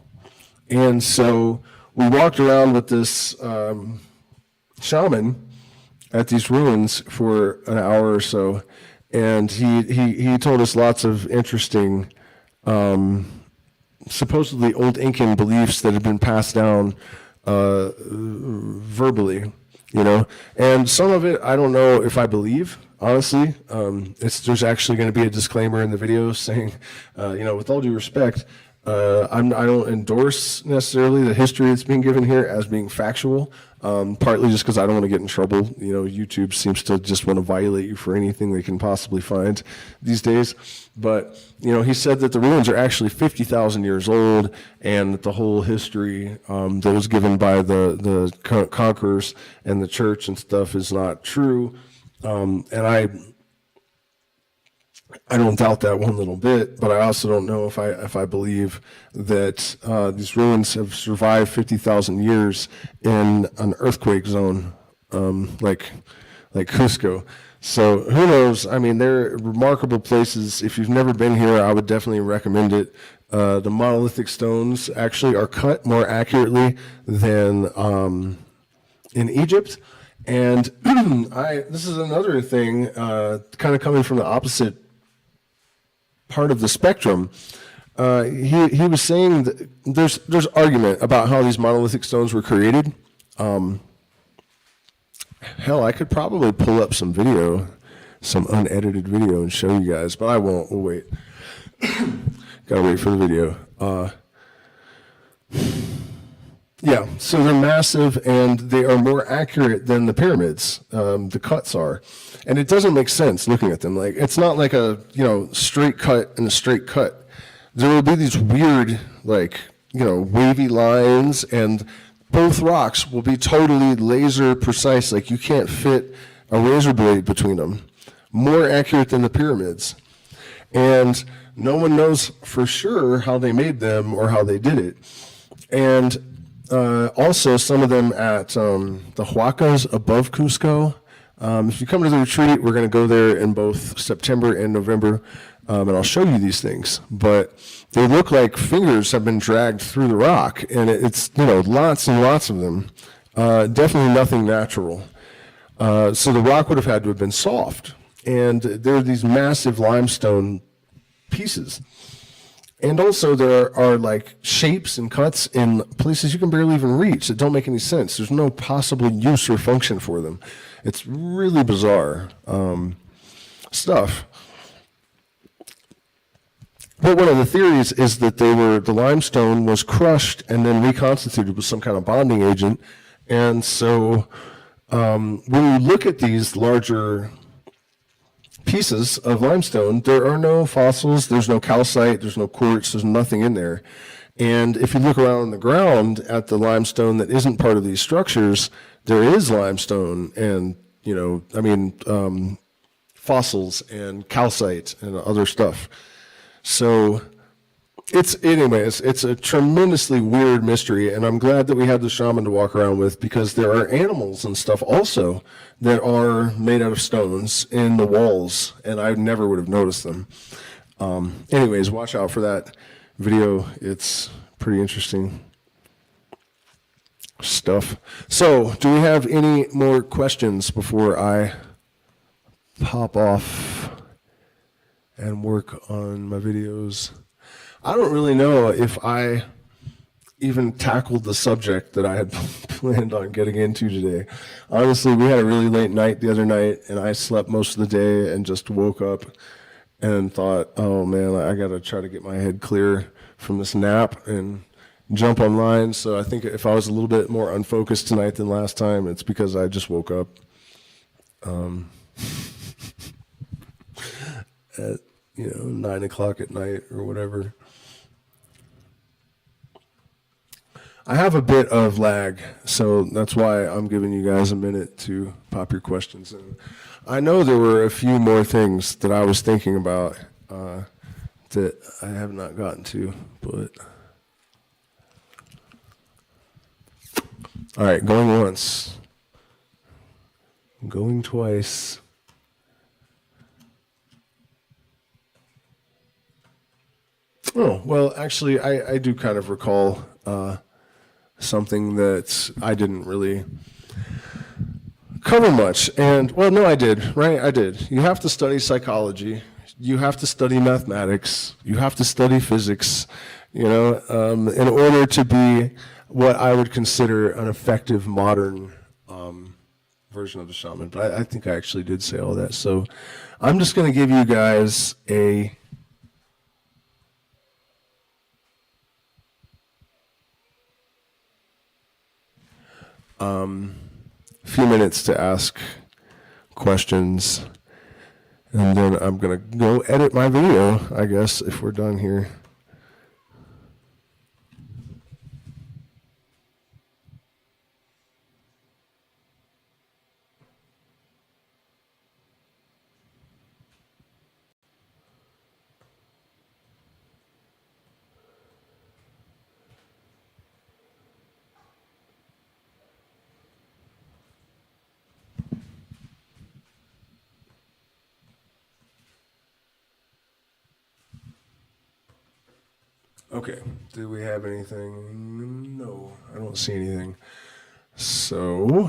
And so we walked around with this shaman at these ruins for an hour or so, and he told us lots of interesting, supposedly old Incan beliefs that had been passed down verbally, you know. And some of it I don't know if I believe, honestly. There's actually going to be a disclaimer in the video saying, you know, with all due respect, I don't endorse necessarily the history that's being given here as being factual, partly just because I don't want to get in trouble. You know, YouTube seems to just want to violate you for anything they can possibly find these days. But, you know, he said that the ruins are actually 50,000 years old, and that the whole history that was given by the conquerors and the church and stuff is not true. And I don't doubt that one little bit, but I also don't know if I believe that these ruins have survived 50,000 years in an earthquake zone, like Cusco. So who knows? I mean, they're remarkable places. If you've never been here, I would definitely recommend it. The monolithic stones actually are cut more accurately than in Egypt. And this is another thing, kind of coming from the opposite part of the spectrum. He was saying that there's argument about how these monolithic stones were created. Hell, I could probably pull up some video, some unedited video, and show you guys, but I won't. We'll wait. Gotta wait for the video. Yeah, so they're massive, and they are more accurate than the pyramids. The cuts are, and it doesn't make sense looking at them. Like, it's not like a, you know, straight cut and a straight cut. There will be these weird, like, you know, wavy lines, and both rocks will be totally laser precise. Like, you can't fit a razor blade between them. More accurate than the pyramids, and no one knows for sure how they made them or how they did it. And also, some of them at the Huacas above Cusco. If you come to the retreat, we're going to go there in both September and November, and I'll show you these things. But they look like fingers have been dragged through the rock, and it's, you know, lots and lots of them. Definitely nothing natural. So the rock would have had to have been soft, and there are these massive limestone pieces. And also there are like shapes and cuts in places you can barely even reach that don't make any sense. There's no possible use or function for them. It's really bizarre stuff. But one of the theories is that the limestone was crushed and then reconstituted with some kind of bonding agent. And so when you look at these larger pieces of limestone, there are no fossils, there's no calcite, there's no quartz, there's nothing in there. And if you look around on the ground at the limestone that isn't part of these structures, there is limestone and, you know, I mean, fossils and calcite and other stuff. So it's a tremendously weird mystery, and I'm glad that we had the shaman to walk around with, because there are animals and stuff also that are made out of stones in the walls, and I never would have noticed them. Anyways, watch out for that video. It's pretty interesting stuff. So, do we have any more questions before I pop off and work on my videos? I don't really know if I even tackled the subject that I had planned on getting into today. Honestly, we had a really late night the other night, and I slept most of the day and just woke up and thought, oh man, I got to try to get my head clear from this nap and jump online. So I think if I was a little bit more unfocused tonight than last time, it's because I just woke up at 9 o'clock at night or whatever. I have a bit of lag, so that's why I'm giving you guys a minute to pop your questions in. I know there were a few more things that I was thinking about that I have not gotten to, but... All right, going once. Going twice. Oh, well, actually, I do kind of recall something that I didn't really cover much. And, well, no, I did, right? I did. You have to study psychology. You have to study mathematics. You have to study physics, in order to be what I would consider an effective modern version of the shaman. But I think I actually did say all that. So I'm just going to give you guys a few minutes to ask questions, and then I'm going to go edit my video, I guess, if we're done here. Okay, do we have anything? No, I don't see anything. So,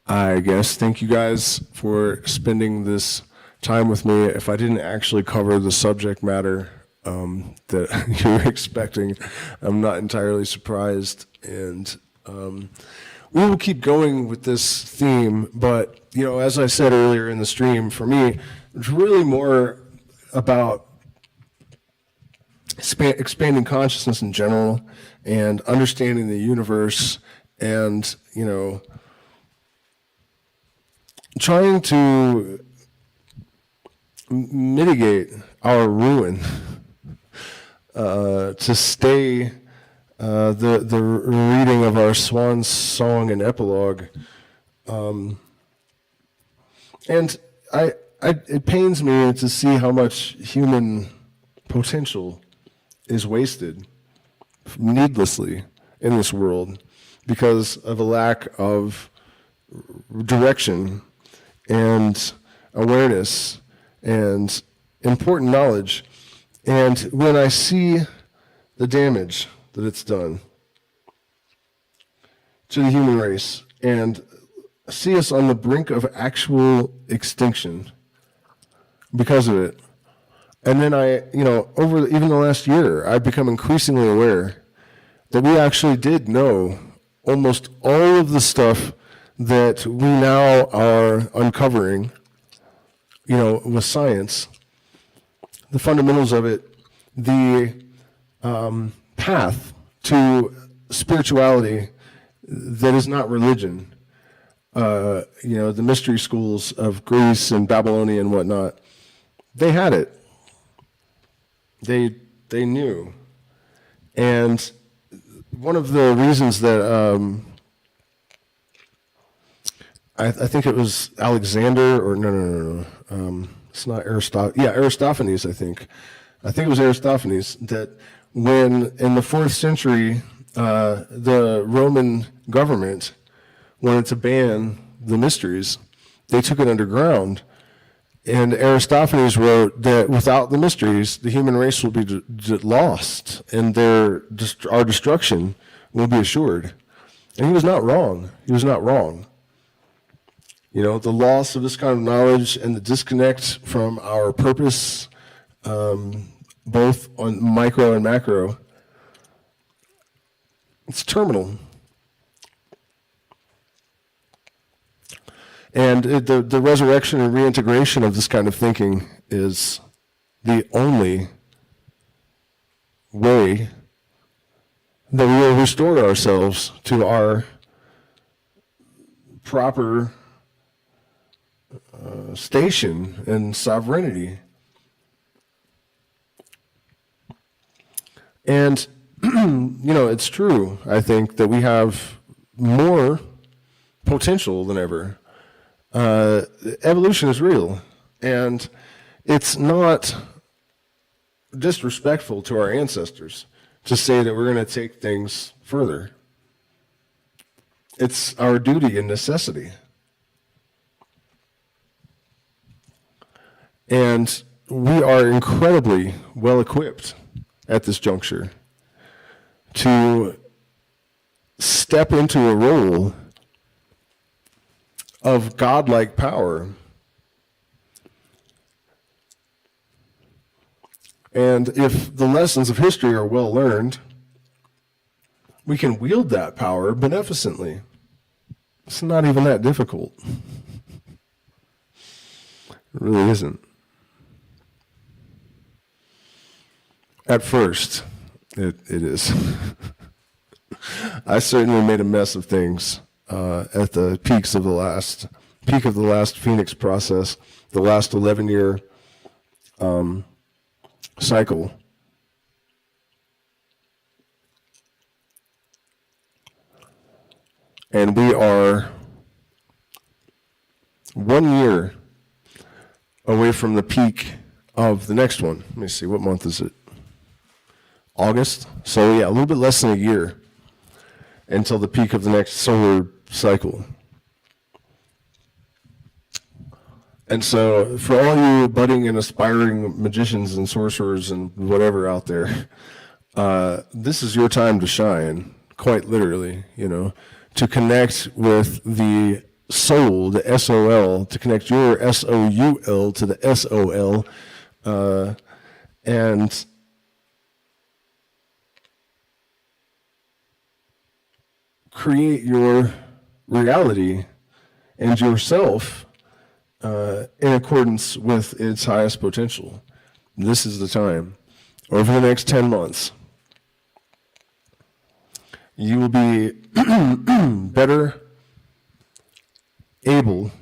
I guess thank you guys for spending this time with me. If I didn't actually cover the subject matter that you were expecting, I'm not entirely surprised. And we will keep going with this theme, but, as I said earlier in the stream, for me, it's really more about expanding consciousness in general and understanding the universe and, trying to mitigate our ruin, to stay the reading of our swan song and epilogue. And it pains me to see how much human potential is wasted needlessly in this world because of a lack of direction and awareness and important knowledge. And when I see the damage that it's done to the human race and see us on the brink of actual extinction because of it, and then over even the last year, I've become increasingly aware that we actually did know almost all of the stuff that we now are uncovering, with science, the fundamentals of it, the path to spirituality that is not religion, the mystery schools of Greece and Babylonia and whatnot, they had it. They knew. And one of the reasons that I think it was Alexander, or no. It's not Aristophanes. Yeah, Aristophanes, I think. I think it was Aristophanes that when in the 4th century, the Roman government wanted to ban the mysteries, they took it underground. And Aristophanes wrote that without the mysteries, the human race will be lost, and our destruction will be assured. And he was not wrong. He was not wrong. The loss of this kind of knowledge and the disconnect from our purpose, both on micro and macro, It's terminal. And the resurrection and reintegration of this kind of thinking is the only way that we will restore ourselves to our proper station and sovereignty. And, it's true, I think, that we have more potential than ever. Evolution is real, and it's not disrespectful to our ancestors to say that we're going to take things further. It's our duty and necessity. And we are incredibly well equipped at this juncture to step into a role of godlike power. And if the lessons of history are well learned, we can wield that power beneficently. It's not even that difficult. It really isn't. At first, it is. I certainly made a mess of things at the peak of the last Phoenix process, the last 11-year cycle. And we are 1 year away from the peak of the next one. Let me see, what month is it? August? So yeah, a little bit less than a year until the peak of the next solar cycle. And so for all you budding and aspiring magicians and sorcerers and whatever out there, this is your time to shine, quite literally, to connect with the soul, the S-O-L, to connect your S-O-U-L to the S-O-L, and create your reality and yourself in accordance with its highest potential. This is the time. Over the next 10 months, you will be better able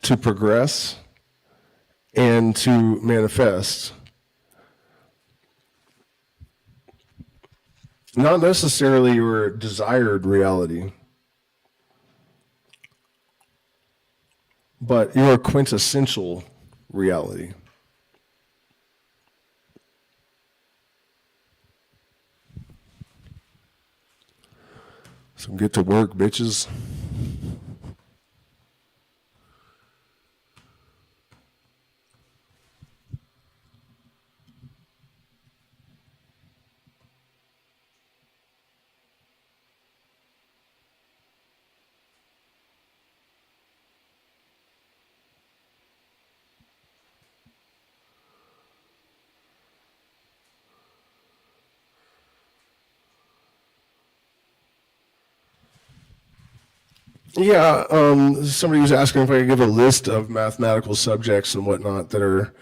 to progress and to manifest. Not necessarily your desired reality, but your quintessential reality. So get to work, bitches. Yeah, somebody was asking if I could give a list of mathematical subjects and whatnot that are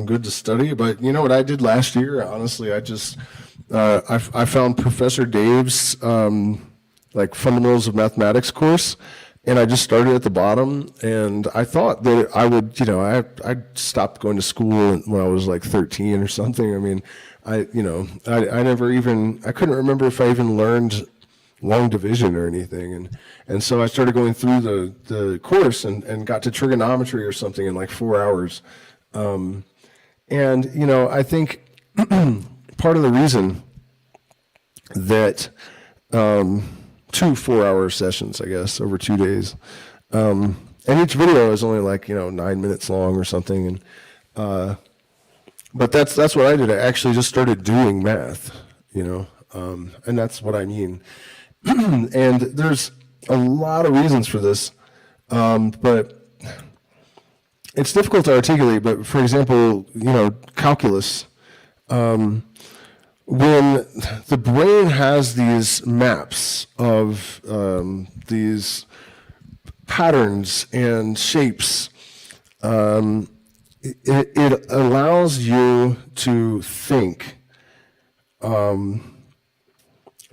good to study. But you know what I did last year? Honestly, I found Professor Dave's like Fundamentals of Mathematics course, and I just started at the bottom. And I thought that I would, I stopped going to school when I was like 13 or something. I mean, I couldn't remember if I even learned long division or anything, and so I started going through the course and got to trigonometry or something in like 4 hours, and I think part of the reason that 2 4-hour sessions, I guess, over 2 days, and each video is only like 9 minutes long or something, and but that's what I did. I actually just started doing math, and that's what I mean. And there's a lot of reasons for this, but it's difficult to articulate. But for example, calculus. when the brain has these maps of these patterns and shapes, it allows you to think in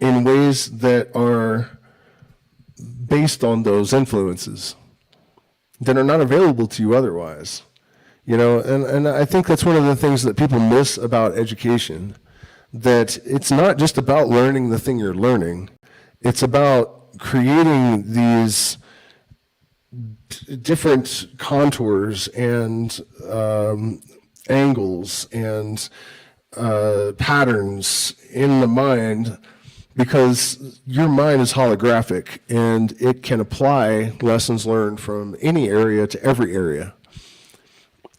ways that are based on those influences that are not available to you otherwise. You know, and I think that's one of the things that people miss about education, that it's not just about learning the thing you're learning. It's about creating these different contours and angles and patterns in the mind, because your mind is holographic and it can apply lessons learned from any area to every area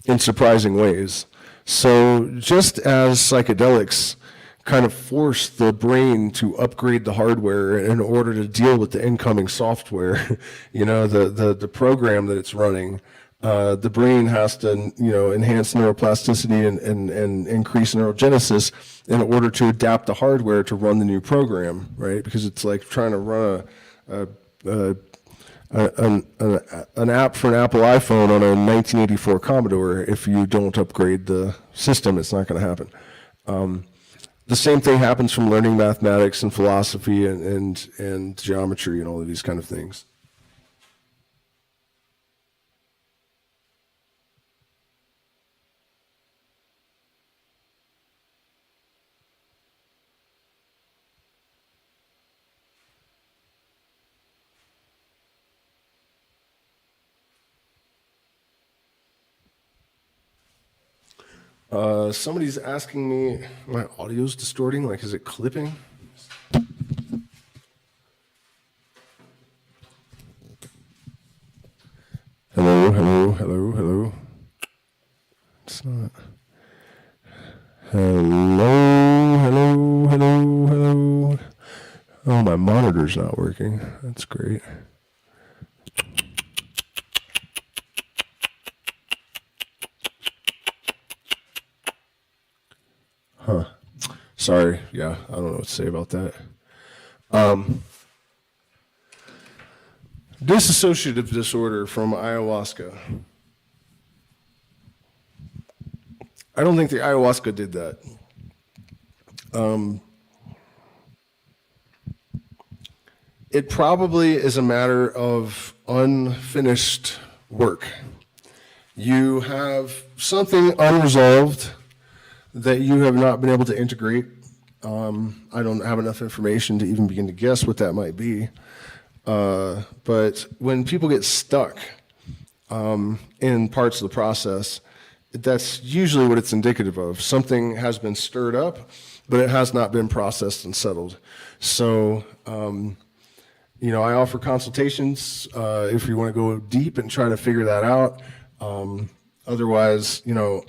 in surprising ways. So just as psychedelics kind of force the brain to upgrade the hardware in order to deal with the incoming software, you know, the program that it's running, the brain has to, you know, enhance neuroplasticity and increase neurogenesis in order to adapt the hardware to run the new program, right? Because it's like trying to run an app for an Apple iPhone on a 1984 Commodore. If you don't upgrade the system, it's not going to happen. The same thing happens from learning mathematics and philosophy and geometry and all of these kind of things. Somebody's asking me, my audio's distorting, like is it clipping? Hello, hello, hello, hello. It's not. Hello, hello, hello, hello. Oh, my monitor's not working. That's great. Huh. Sorry. Yeah, I don't know what to say about that. Dissociative disorder from ayahuasca. I don't think the ayahuasca did that. It probably is a matter of unfinished work. You have something unresolved that you have not been able to integrate. I don't have enough information to even begin to guess what that might be. But when people get stuck in parts of the process, that's usually what it's indicative of. Something has been stirred up, but it has not been processed and settled. So, you know, I offer consultations if you want to go deep and try to figure that out. Otherwise, you know,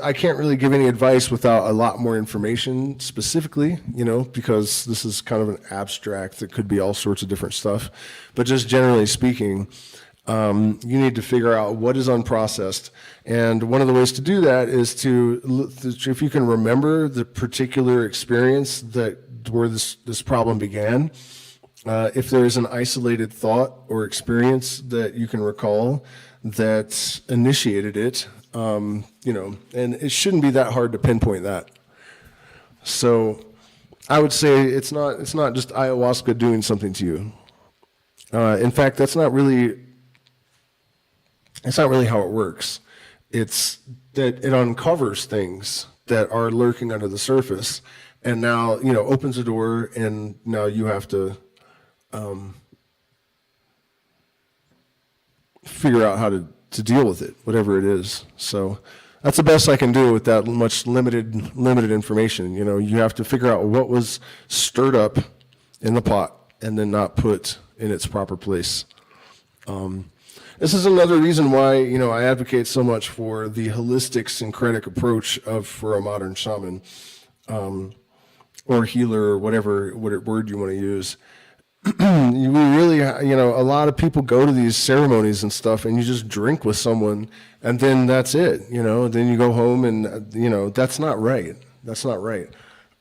I can't really give any advice without a lot more information specifically, you know, because this is kind of an abstract that could be all sorts of different stuff. But just generally speaking, you need to figure out what is unprocessed. And one of the ways to do that is to, if you can remember the particular experience where this problem began, if there is an isolated thought or experience that you can recall that initiated it, you know, and it shouldn't be that hard to pinpoint that. So I would say it's not just ayahuasca doing something to you. In fact, that's not really how it works. It's that it uncovers things that are lurking under the surface, and now, you know, opens a door, and now you have to figure out how to deal with it, whatever it is. So that's the best I can do with that much limited information. You know, you have to figure out what was stirred up in the pot and then not put in its proper place. This is another reason why, you know, I advocate so much for the holistic syncretic approach for a modern shaman, or healer, or whatever word you want to use. We really, you know, a lot of people go to these ceremonies and stuff, and you just drink with someone, and then that's it, you know. Then you go home, and you know, that's not right. That's not right.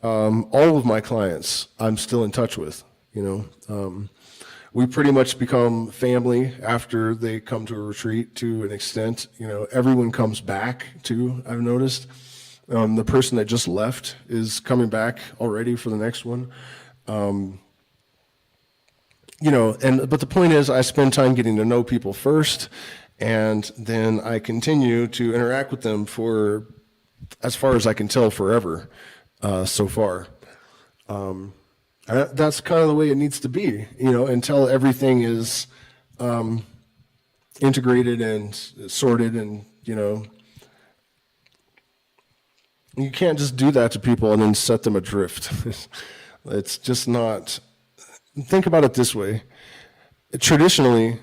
all of my clients I'm still in touch with, you know. We pretty much become family after they come to a retreat to an extent. You know, everyone comes back too, I've noticed. The person that just left is coming back already for the next one. You know, but the point is I spend time getting to know people first, and then I continue to interact with them for, as far as I can tell, forever so far. That's kind of the way it needs to be, you know, until everything is integrated and sorted, and, you know, you can't just do that to people and then set them adrift. It's just not. Think about it this way. Traditionally,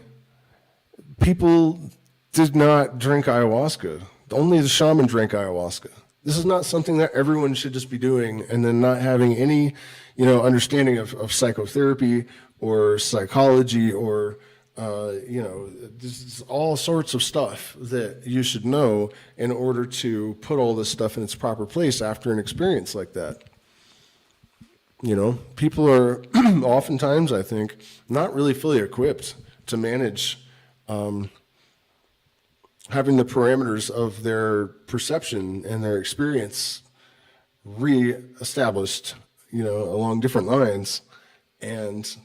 people did not drink ayahuasca. Only the shaman drank ayahuasca. This is not something that everyone should just be doing and then not having any, you know, understanding of psychotherapy or psychology or, you know, this is all sorts of stuff that you should know in order to put all this stuff in its proper place after an experience like that. You know, people are oftentimes, I think, not really fully equipped to manage having the parameters of their perception and their experience re-established, you know, along different lines. And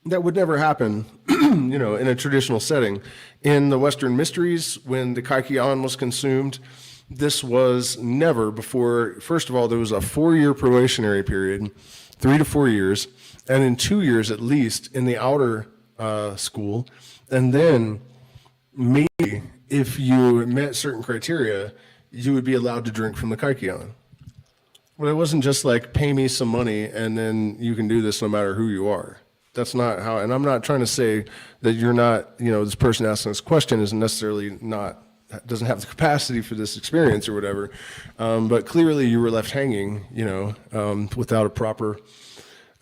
that would never happen, you know, in a traditional setting. In the Western mysteries, when the kaikian was consumed, this was never before. First of all, there was a 4-year probationary period, 3 to 4 years, and in 2 years at least in the outer school. And then maybe if you met certain criteria, you would be allowed to drink from the kaikian. But it wasn't just like, pay me some money and then you can do this no matter who you are. That's not how, and I'm not trying to say that you're not, you know, this person asking this question isn't necessarily not, doesn't have the capacity for this experience or whatever, but clearly you were left hanging, you know, without proper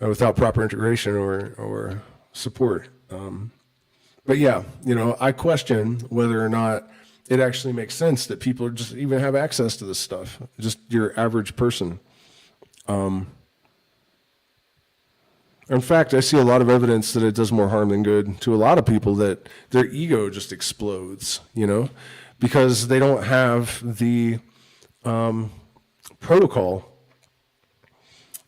integration or support. But yeah, you know, I question whether or not it actually makes sense that people just even have access to this stuff, just your average person. In fact, I see a lot of evidence that it does more harm than good to a lot of people, that their ego just explodes, you know, because they don't have the protocol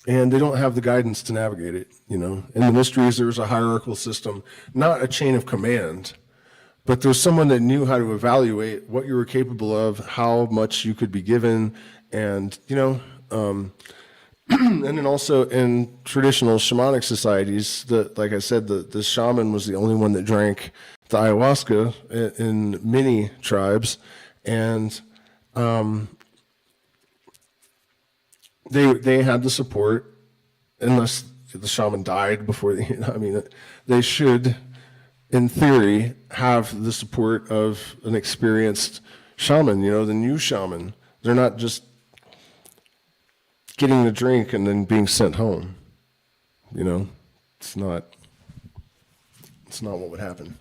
and they don't have the guidance to navigate it, you know. In the mysteries, there was a hierarchical system, not a chain of command, but there's someone that knew how to evaluate what you were capable of, how much you could be given, and, you know, and then also in traditional shamanic societies, like I said, the shaman was the only one that drank the ayahuasca in many tribes, and they had the support, unless the shaman died before I mean, they should, in theory, have the support of an experienced shaman, you know, the new shaman. They're not just getting the drink and then being sent home, you know. It's not what would happen.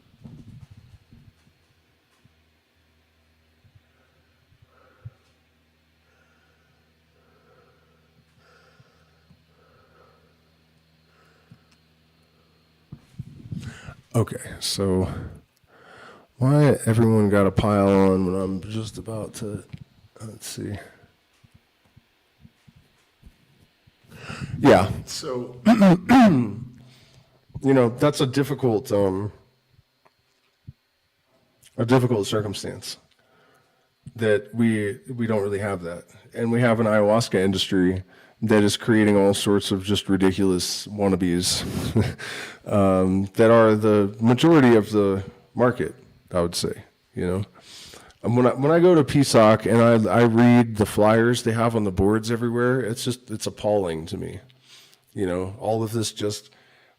Okay, so why everyone got to pile on when I'm just about to, let's see. Yeah, so, you know, that's a difficult circumstance that we don't really have that. And we have an ayahuasca industry that is creating all sorts of just ridiculous wannabes that are the majority of the market, I would say, you know. And when I go to PSOC and I read the flyers they have on the boards everywhere, it's appalling to me. You know, all of this just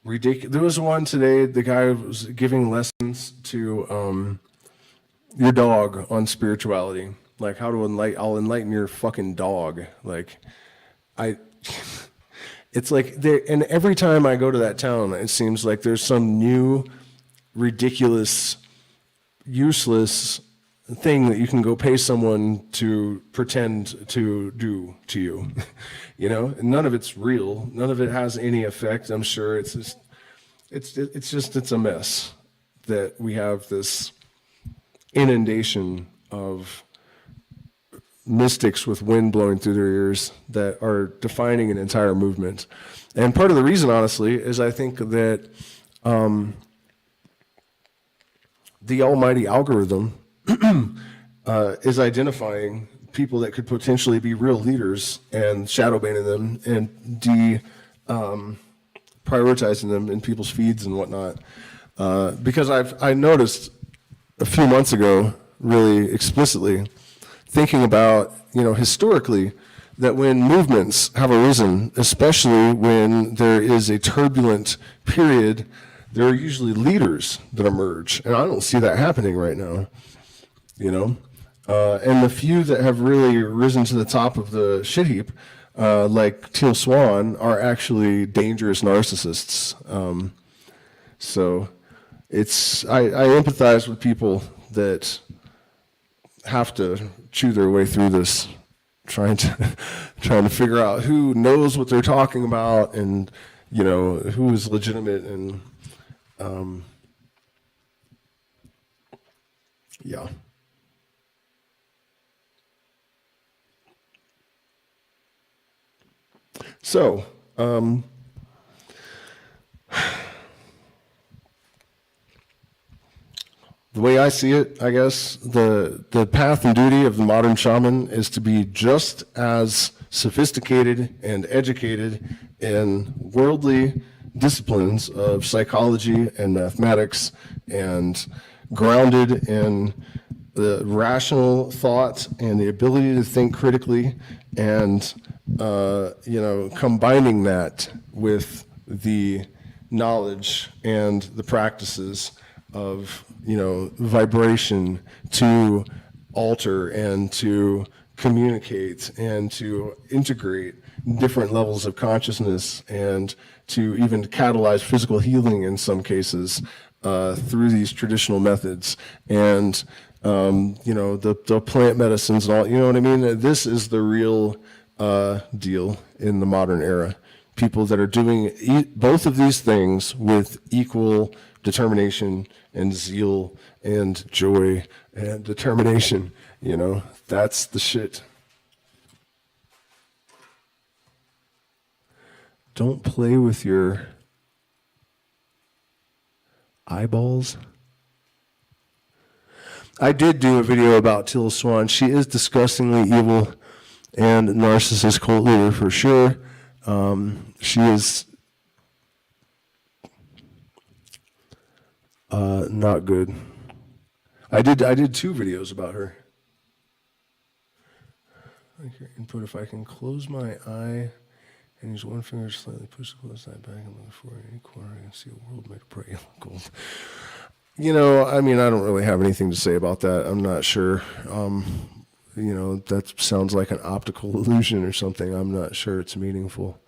ridiculous. There was one today, the guy was giving lessons to your dog on spirituality, like how to I'll enlighten your fucking dog. Like, it's like, and every time I go to that town, it seems like there's some new, ridiculous, useless thing that you can go pay someone to pretend to do to you. You know, and none of it's real. None of it has any effect. I'm sure it's a mess that we have this inundation of mystics with wind blowing through their ears that are defining an entire movement. And part of the reason, honestly, is I think that the almighty algorithm is identifying people that could potentially be real leaders and shadow banning them and prioritizing them in people's feeds and whatnot. Because I noticed a few months ago, really explicitly, thinking about, historically, that when movements have arisen, especially when there is a turbulent period, there are usually leaders that emerge. And I don't see that happening right now, And the few that have really risen to the top of the shit heap, like Teal Swan, are actually dangerous narcissists. So I empathize with people that have to chew their way through this, trying to figure out who knows what they're talking about and who is legitimate and yeah. So the way I see it, I guess, the path and duty of the modern shaman is to be just as sophisticated and educated in worldly disciplines of psychology and mathematics and grounded in the rational thought and the ability to think critically and, combining that with the knowledge and the practices of vibration to alter and to communicate and to integrate different levels of consciousness and to even catalyze physical healing in some cases through these traditional methods and the plant medicines and all, you know what I mean? This is the real deal in the modern era. People that are doing both of these things with equal determination and zeal and joy and determination, that's the shit. Don't play with your eyeballs. I did do a video about Teal Swan. She is disgustingly evil and narcissist cult leader for sure. She is not good. I did 2 videos about her. Like your input, if I can close my eye and use one finger to slightly push the closed eye back and look forward in any corner, I can see a world made of bright yellow gold. I don't really have anything to say about that. I'm not sure. That sounds like an optical illusion or something. I'm not sure it's meaningful.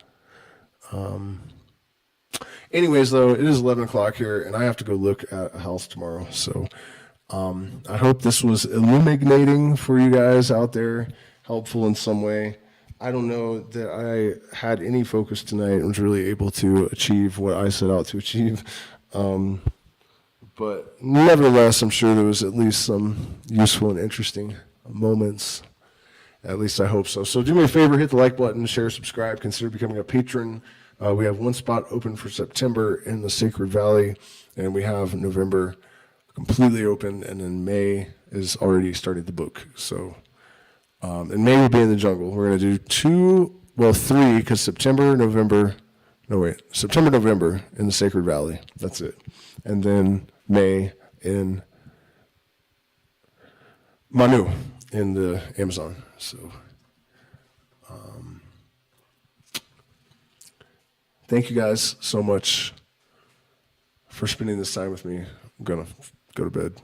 Anyways, though, it is 11 o'clock here, and I have to go look at a house tomorrow. So I hope this was illuminating for you guys out there, helpful in some way. I don't know that I had any focus tonight and was really able to achieve what I set out to achieve. But nevertheless, I'm sure there was at least some useful and interesting moments. At least I hope so. So do me a favor, hit the like button, share, subscribe, consider becoming a patron. We have one spot open for September in the Sacred Valley, and we have November completely open, and then May is already started to book. So, and May will be in the jungle. We're going to do 3, because September, November in the Sacred Valley. That's it. And then May in Manu in the Amazon. So, thank you guys so much for spending this time with me. I'm going to go to bed.